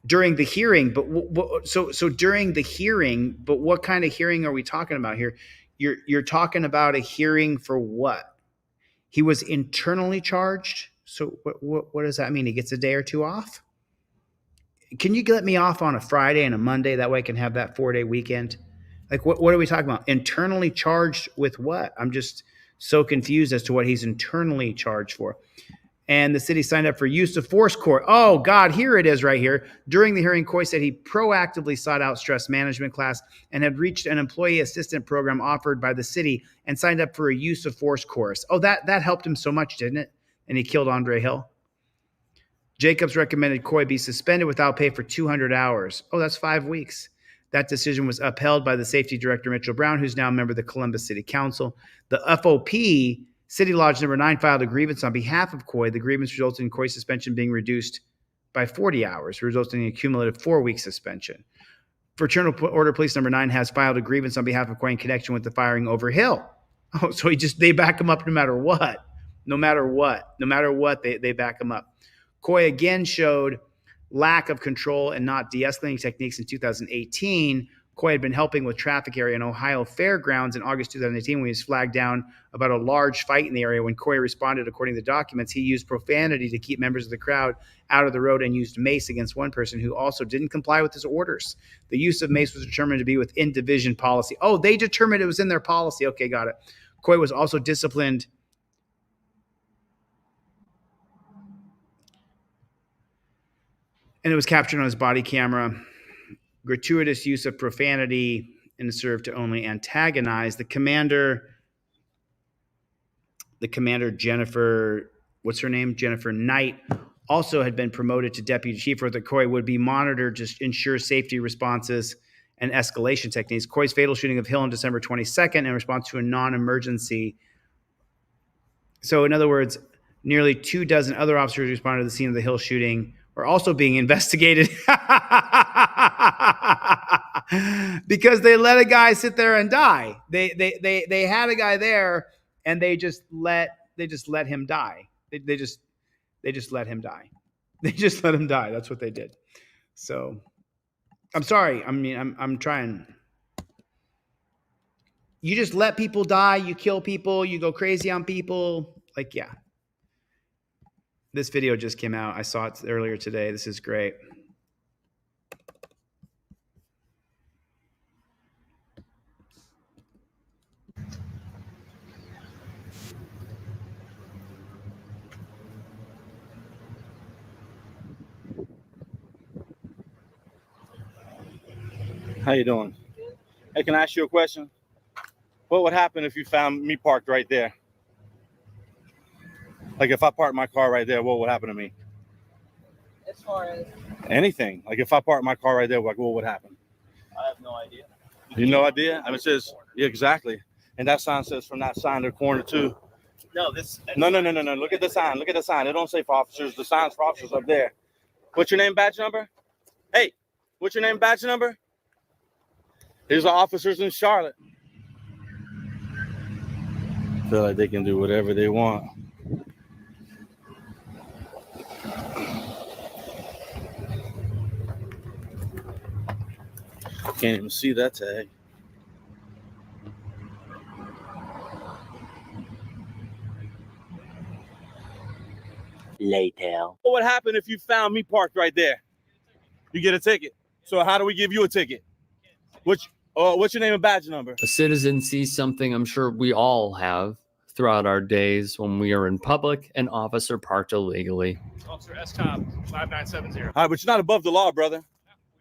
During the hearing, so during the hearing, but what kind of hearing are we talking about here? You're talking about a hearing for what? He was internally charged. So what does that mean? He gets a day or 2 off? Can you let me off on a Friday and a Monday? That way I can have that 4-day weekend. Like, what are we talking about? Internally charged with what? I'm just so confused as to what he's internally charged for. And the city signed up for use of force court. Oh, God, here it is right here. During the hearing, Coy said he proactively sought out stress management class and had reached an employee assistant program offered by the city and signed up for a use of force course. Oh, that helped him so much, didn't it? And he killed Andre Hill. Jacobs recommended Coy be suspended without pay for 200 hours. Oh, that's 5 weeks. That decision was upheld by the safety director, Mitchell Brown, who's now a member of the Columbus City Council. The FOP, City Lodge Number 9, filed a grievance on behalf of Coy. The grievance resulted in Coy's suspension being reduced by 40 hours, resulting in a cumulative 4-week suspension. Fraternal Order Police Number 9 has filed a grievance on behalf of Coy in connection with the firing over Hill. Oh, so they back him up no matter what. No matter what, they back him up. Coy again showed lack of control and not de-escalating techniques in 2018. Coy had been helping with traffic area in Ohio Fairgrounds in August 2018 when he was flagged down about a large fight in the area. When Coy responded, according to the documents, he used profanity to keep members of the crowd out of the road and used mace against one person who also didn't comply with his orders. The use of mace was determined to be within division policy. Oh, they determined it was in their policy. Okay, got it. Coy was also disciplined and it was captured on his body camera. Gratuitous use of profanity and served to only antagonize. The commander, Jennifer, what's her name? Jennifer Knight, also had been promoted to deputy chief, for that Coy would be monitored to ensure safety responses and escalation techniques. Coy's fatal shooting of Hill on December 22nd in response to a non-emergency. So in other words, nearly 24 other officers responded to the scene of the Hill shooting are also being investigated because they let a guy sit there and die. They had a guy there and they just let him die. They just let him die. They just let him die. That's what they did. So I'm sorry. I mean, I'm trying. You just let people die. You kill people. You go crazy on people. Like, yeah. This video just came out. I saw it earlier today. This is great. How you doing? Hey, can I ask you a question? What would happen if you found me parked right there? Like if I parked my car right there, what would happen to me? As far as Anything. Like if I parked my car right there, like what would happen? I have no idea. You no idea? I mean, it says, yeah, exactly. And that sign says from that sign to the corner too. No, No. Look at the sign. Look at the sign. It don't say for officers. The sign's for officers up there. What's your name, badge number? Hey, what's your name, badge number? These are officers in Charlotte. Feel like they can do whatever they want. Can't even see that tag. Later. What would happen if you found me parked right there? You get a ticket. So how do we give you a ticket? What's your name and badge number? A citizen sees something I'm sure we all have throughout our days when we are in public, an officer parked illegally. Officer S-Cop 5970. All right, but you're not above the law, brother.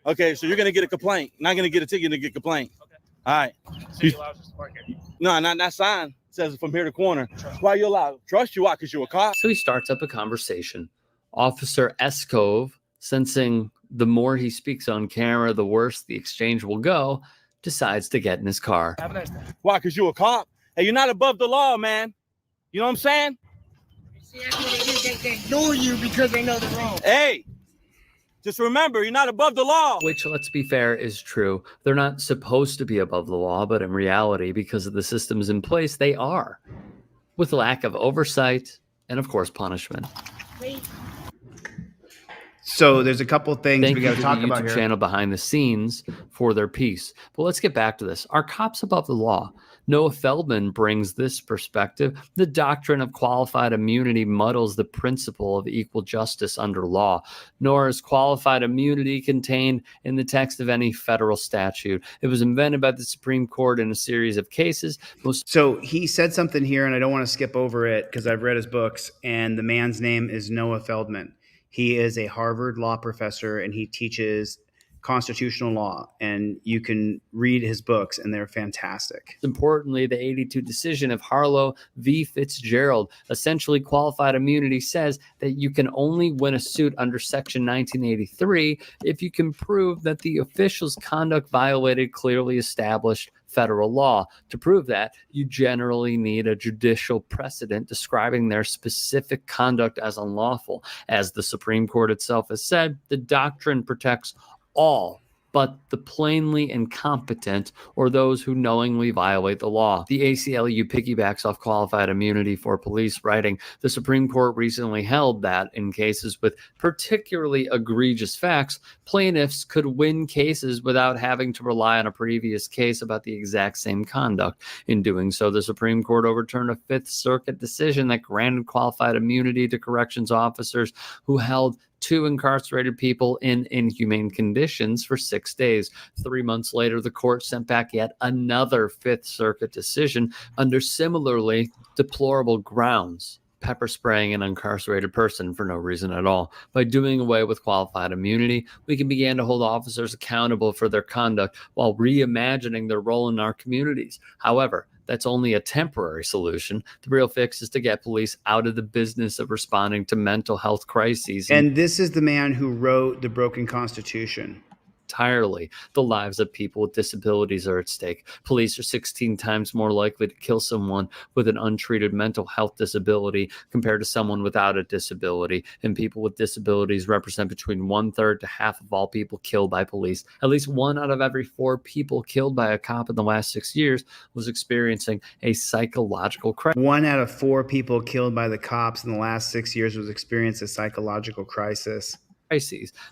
Okay, so you're going to get a complaint. Not going to get a ticket to get a complaint. Okay. All right. City allows us to park here. No, not that sign. It says from here to corner. Why are you allowed? Trust you? Why? Because you're a cop? So he starts up a conversation. Officer Eskove, sensing the more he speaks on camera, the worse the exchange will go, decides to get in his car. Have a nice day. Why? Because you're a cop? Hey, you're not above the law, man. You know what I'm saying? See, that's what it is. They ignore you because they know they're wrong. Hey, just remember, you're not above the law. Which, let's be fair, is true. They're not supposed to be above the law, but in reality, because of the systems in place, they are. With lack of oversight and, of course, punishment. So there's a couple things Thank we you got to to talk the about YouTube here. channel behind the scenes for their piece. But let's get back to this. Are cops above the law? Noah Feldman brings this perspective. The doctrine of qualified immunity muddles the principle of equal justice under law, nor is qualified immunity contained in the text of any federal statute. It was invented by the Supreme Court in a series of cases. So he said something here, and I don't want to skip over it because I've read his books, and the man's name is Noah Feldman. He is a Harvard law professor, and he teaches constitutional law, and you can read his books, and they're fantastic. Importantly, the 82 decision of Harlow v. Fitzgerald, essentially qualified immunity, says that you can only win a suit under Section 1983 if you can prove that the official's conduct violated clearly established federal law. To prove that, you generally need a judicial precedent describing their specific conduct as unlawful. As the Supreme Court itself has said, the doctrine protects all but the plainly incompetent or those who knowingly violate the law. The ACLU piggybacks off qualified immunity for police, writing, the Supreme Court recently held that in cases with particularly egregious facts, plaintiffs could win cases without having to rely on a previous case about the exact same conduct. In doing so, the Supreme Court overturned a Fifth Circuit decision that granted qualified immunity to corrections officers who held 2 incarcerated people in inhumane conditions for 6 days. 3 months later, the court sent back yet another Fifth Circuit decision under similarly deplorable grounds, pepper spraying an incarcerated person for no reason at all. By doing away with qualified immunity, we can begin to hold officers accountable for their conduct while reimagining their role in our communities. However, that's only a temporary solution. The real fix is to get police out of the business of responding to mental health crises. And this is the man who wrote The Broken Constitution. Entirely. The lives of people with disabilities are at stake. Police are 16 times more likely to kill someone with an untreated mental health disability compared to someone without a disability. And people with disabilities represent between 1/3 to half of all people killed by police. At least 1 out of every 4 people killed by a cop in the last 6 years was experiencing a psychological crisis. 1 out of 4 people killed by the cops in the last 6 years was experiencing a psychological crisis.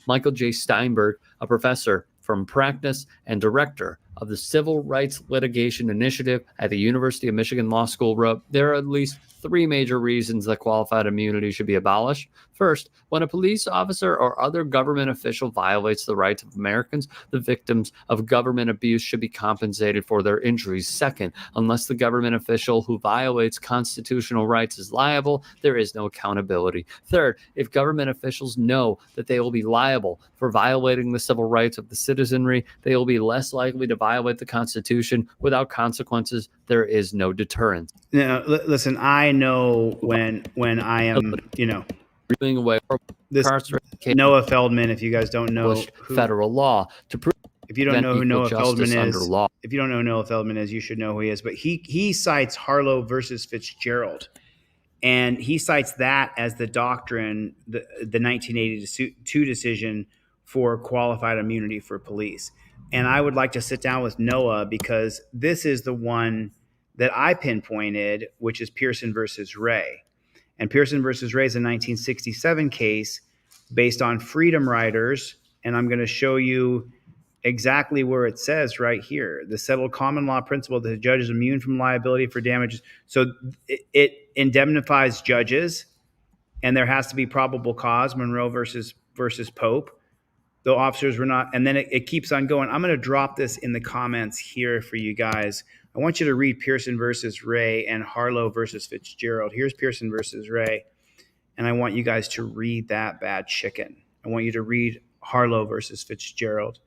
Michael J. Steinberg, a professor from practice and director of the Civil Rights Litigation Initiative at the University of Michigan Law School, wrote, there are at least three major reasons that qualified immunity should be abolished. First, when a police officer or other government official violates the rights of Americans, the victims of government abuse should be compensated for their injuries. Second, unless the government official who violates constitutional rights is liable, there is no accountability. Third, if government officials know that they will be liable for violating the civil rights of the citizenry, they will be less likely to violate the Constitution. Without consequences, there is no deterrence. Now, listen, I know when I am, reeling away this Noah Feldman, if you guys don't know federal law to prove, if you don't know who Noah Feldman under is, law. if you don't know who Noah Feldman is, you should know who he is. But he cites Harlow versus Fitzgerald, and he cites that as the doctrine, the 1982 decision for qualified immunity for police. And I would like to sit down with Noah because this is the one that I pinpointed, which is Pearson versus Ray. And Pearson versus Ray is a 1967 case based on freedom riders. And I'm going to show you exactly where it says right here. The settled common law principle that the judge is immune from liability for damages. So it indemnifies judges, and there has to be probable cause, Monroe versus Pope. The officers were not, and then it keeps on going. I'm going to drop this in the comments here for you guys. I want you to read Pearson versus Ray and Harlow versus Fitzgerald. Here's Pearson versus Ray, and I want you guys to read that bad chicken. I want you to read Harlow versus Fitzgerald.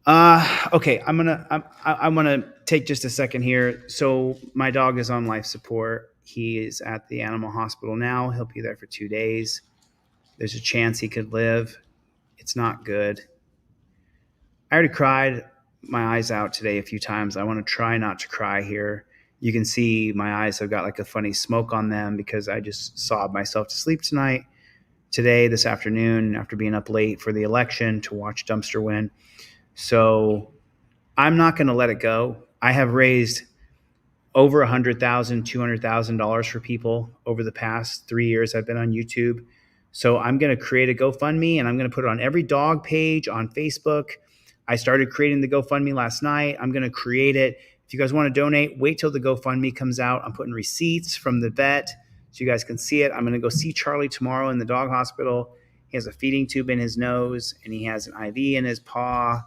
Okay, I'm gonna take just a second here. So my dog is on life support. He is at the animal hospital now. He'll be there for 2 days. There's a chance he could live. It's not good. I already cried my eyes out today a few times. I want to try not to cry here. You can see my eyes have got like a funny smoke on them because I just sobbed myself to sleep this afternoon, after being up late for the election to watch Dumpster win. So I'm not going to let it go. I have raised over $100,000, $200,000 for people over the past 3 years I've been on YouTube. So I'm going to create a GoFundMe, and I'm going to put it on every dog page on Facebook. I started creating the GoFundMe last night. I'm going to create it. If you guys want to donate, wait till the GoFundMe comes out. I'm putting receipts from the vet so you guys can see it. I'm going to go see Charlie tomorrow in the dog hospital. He has a feeding tube in his nose, and he has an IV in his paw,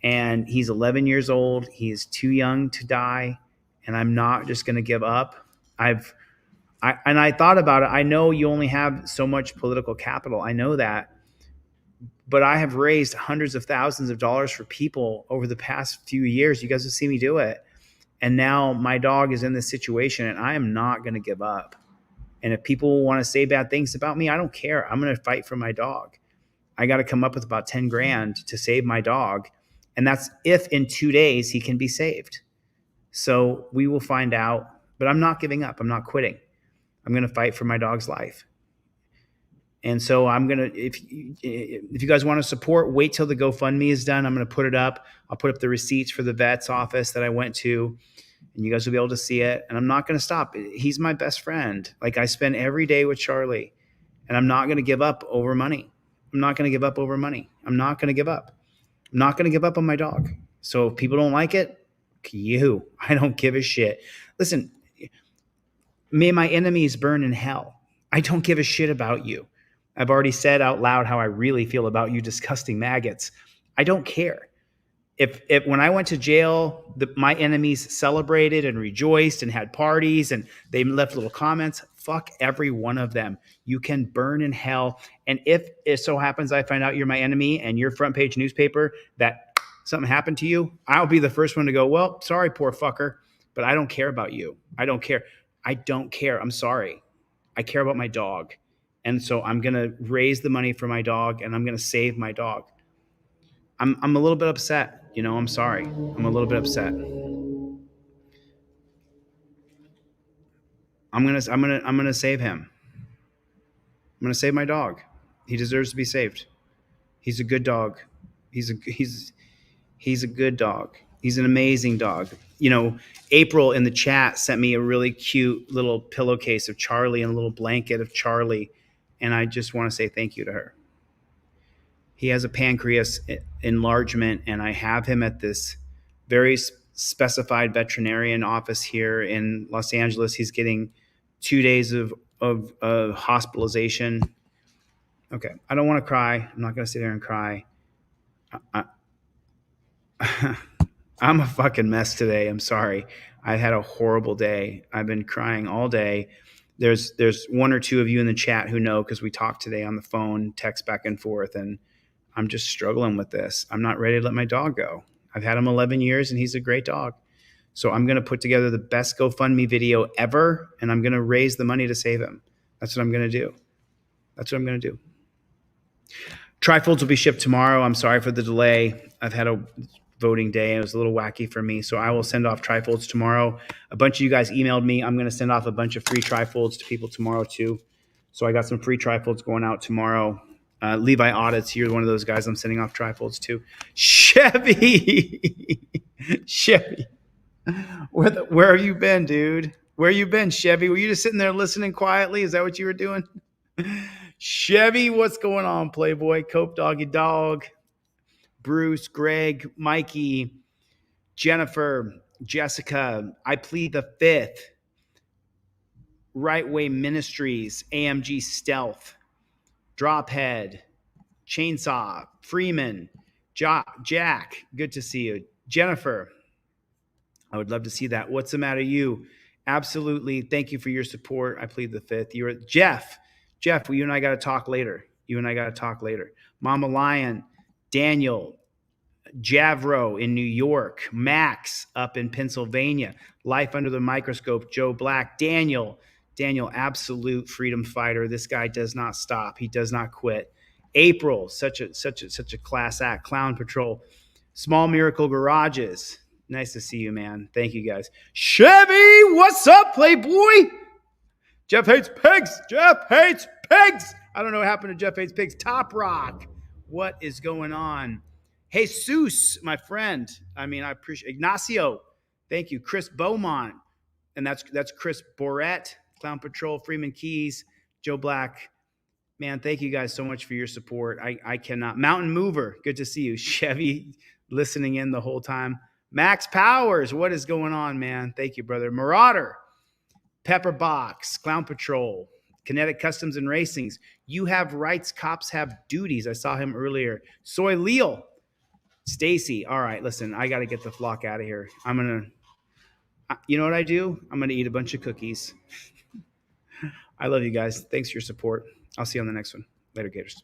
and he's 11 years old. He is too young to die, and I'm not just going to give up. I thought about it. I know you only have so much political capital. I know that. But I have raised hundreds of thousands of dollars for people over the past few years. You guys have seen me do it. And now my dog is in this situation, and I am not going to give up. And if people want to say bad things about me, I don't care. I'm going to fight for my dog. I got to come up with about 10 grand to save my dog. And that's if in 2 days he can be saved. So we will find out. But I'm not giving up. I'm not quitting. I'm going to fight for my dog's life. And so I'm going to, if you guys want to support, wait till the GoFundMe is done. I'm going to put it up. I'll put up the receipts for the vet's office that I went to, and you guys will be able to see it. And I'm not going to stop. He's my best friend. Like, I spend every day with Charlie, and I'm not going to give up over money. I'm not going to give up over money. I'm not going to give up. I'm not going to give up on my dog. So if people don't like it, I don't give a shit. Listen, may my enemies burn in hell. I don't give a shit about you. I've already said out loud how I really feel about you disgusting maggots. I don't care. If when I went to jail, my enemies celebrated and rejoiced and had parties and they left little comments, fuck every one of them. You can burn in hell. And if it so happens I find out you're my enemy and your front page newspaper that something happened to you, I'll be the first one to go, well, sorry, poor fucker, but I don't care about you. I don't care. I don't care. I'm sorry. I care about my dog. And so I'm going to raise the money for my dog, and I'm going to save my dog. I'm a little bit upset. I'm sorry. I'm a little bit upset. I'm going to save him. I'm going to save my dog. He deserves to be saved. He's a good dog. He's a good dog. He's an amazing dog. April in the chat sent me a really cute little pillowcase of Charlie and a little blanket of Charlie. And I just want to say thank you to her. He has a pancreas enlargement, and I have him at this very specified veterinarian office here in Los Angeles. He's getting 2 days of hospitalization. Okay, I don't want to cry. I'm not going to sit there and cry. I'm a fucking mess today. I'm sorry. I had a horrible day. I've been crying all day. There's one or two of you in the chat who know because we talked today on the phone, text back and forth, and I'm just struggling with this. I'm not ready to let my dog go. I've had him 11 years, and he's a great dog. So I'm going to put together the best GoFundMe video ever, and I'm going to raise the money to save him. That's what I'm going to do. That's what I'm going to do. Trifolds will be shipped tomorrow. I'm sorry for the delay. I've had a voting day. It was a little wacky for me. So I will send off trifolds tomorrow. A bunch of you guys emailed me. I'm going to send off a bunch of free trifolds to people tomorrow too. So I got some free trifolds going out tomorrow. Levi Audits, you're one of those guys I'm sending off trifolds to. Chevy! Chevy. Where have you been, dude? Where you been, Chevy? Were you just sitting there listening quietly? Is that what you were doing? Chevy, what's going on, Playboy? Cope Doggy Dog. Bruce, Greg, Mikey, Jennifer, Jessica, I Plead the Fifth, Right Way Ministries, AMG Stealth, Drophead, Chainsaw, Freeman, Jack, good to see you. Jennifer, I would love to see that. What's the matter, you? Absolutely. Thank you for your support. I Plead the Fifth. You're Jeff, well, you and I got to talk later. Mama Lion, Daniel, Javro in New York, Max up in Pennsylvania, Life Under the Microscope, Joe Black, Daniel, absolute freedom fighter. This guy does not stop. He does not quit. April, such a class act. Clown Patrol, Small Miracle Garages. Nice to see you, man. Thank you, guys. Chevy, what's up, Playboy? Jeff hates pigs. I don't know what happened to Jeff hates pigs. Top Rock, what is going on? Jesus, my friend. I appreciate Ignacio. Thank you. Chris Beaumont. And that's Chris Borette, Clown Patrol, Freeman Keys, Joe Black. Man, thank you guys so much for your support. I cannot. Mountain Mover, good to see you. Chevy, listening in the whole time. Max Powers, what is going on, man? Thank you, brother. Marauder, Pepperbox, Clown Patrol, Kinetic Customs and Racings. You have rights, cops have duties. I saw him earlier. Soy Leal, Stacy. All right, listen, I got to get the flock out of here. You know what I do? I'm going to eat a bunch of cookies. I love you guys. Thanks for your support. I'll see you on the next one. Later, Gators.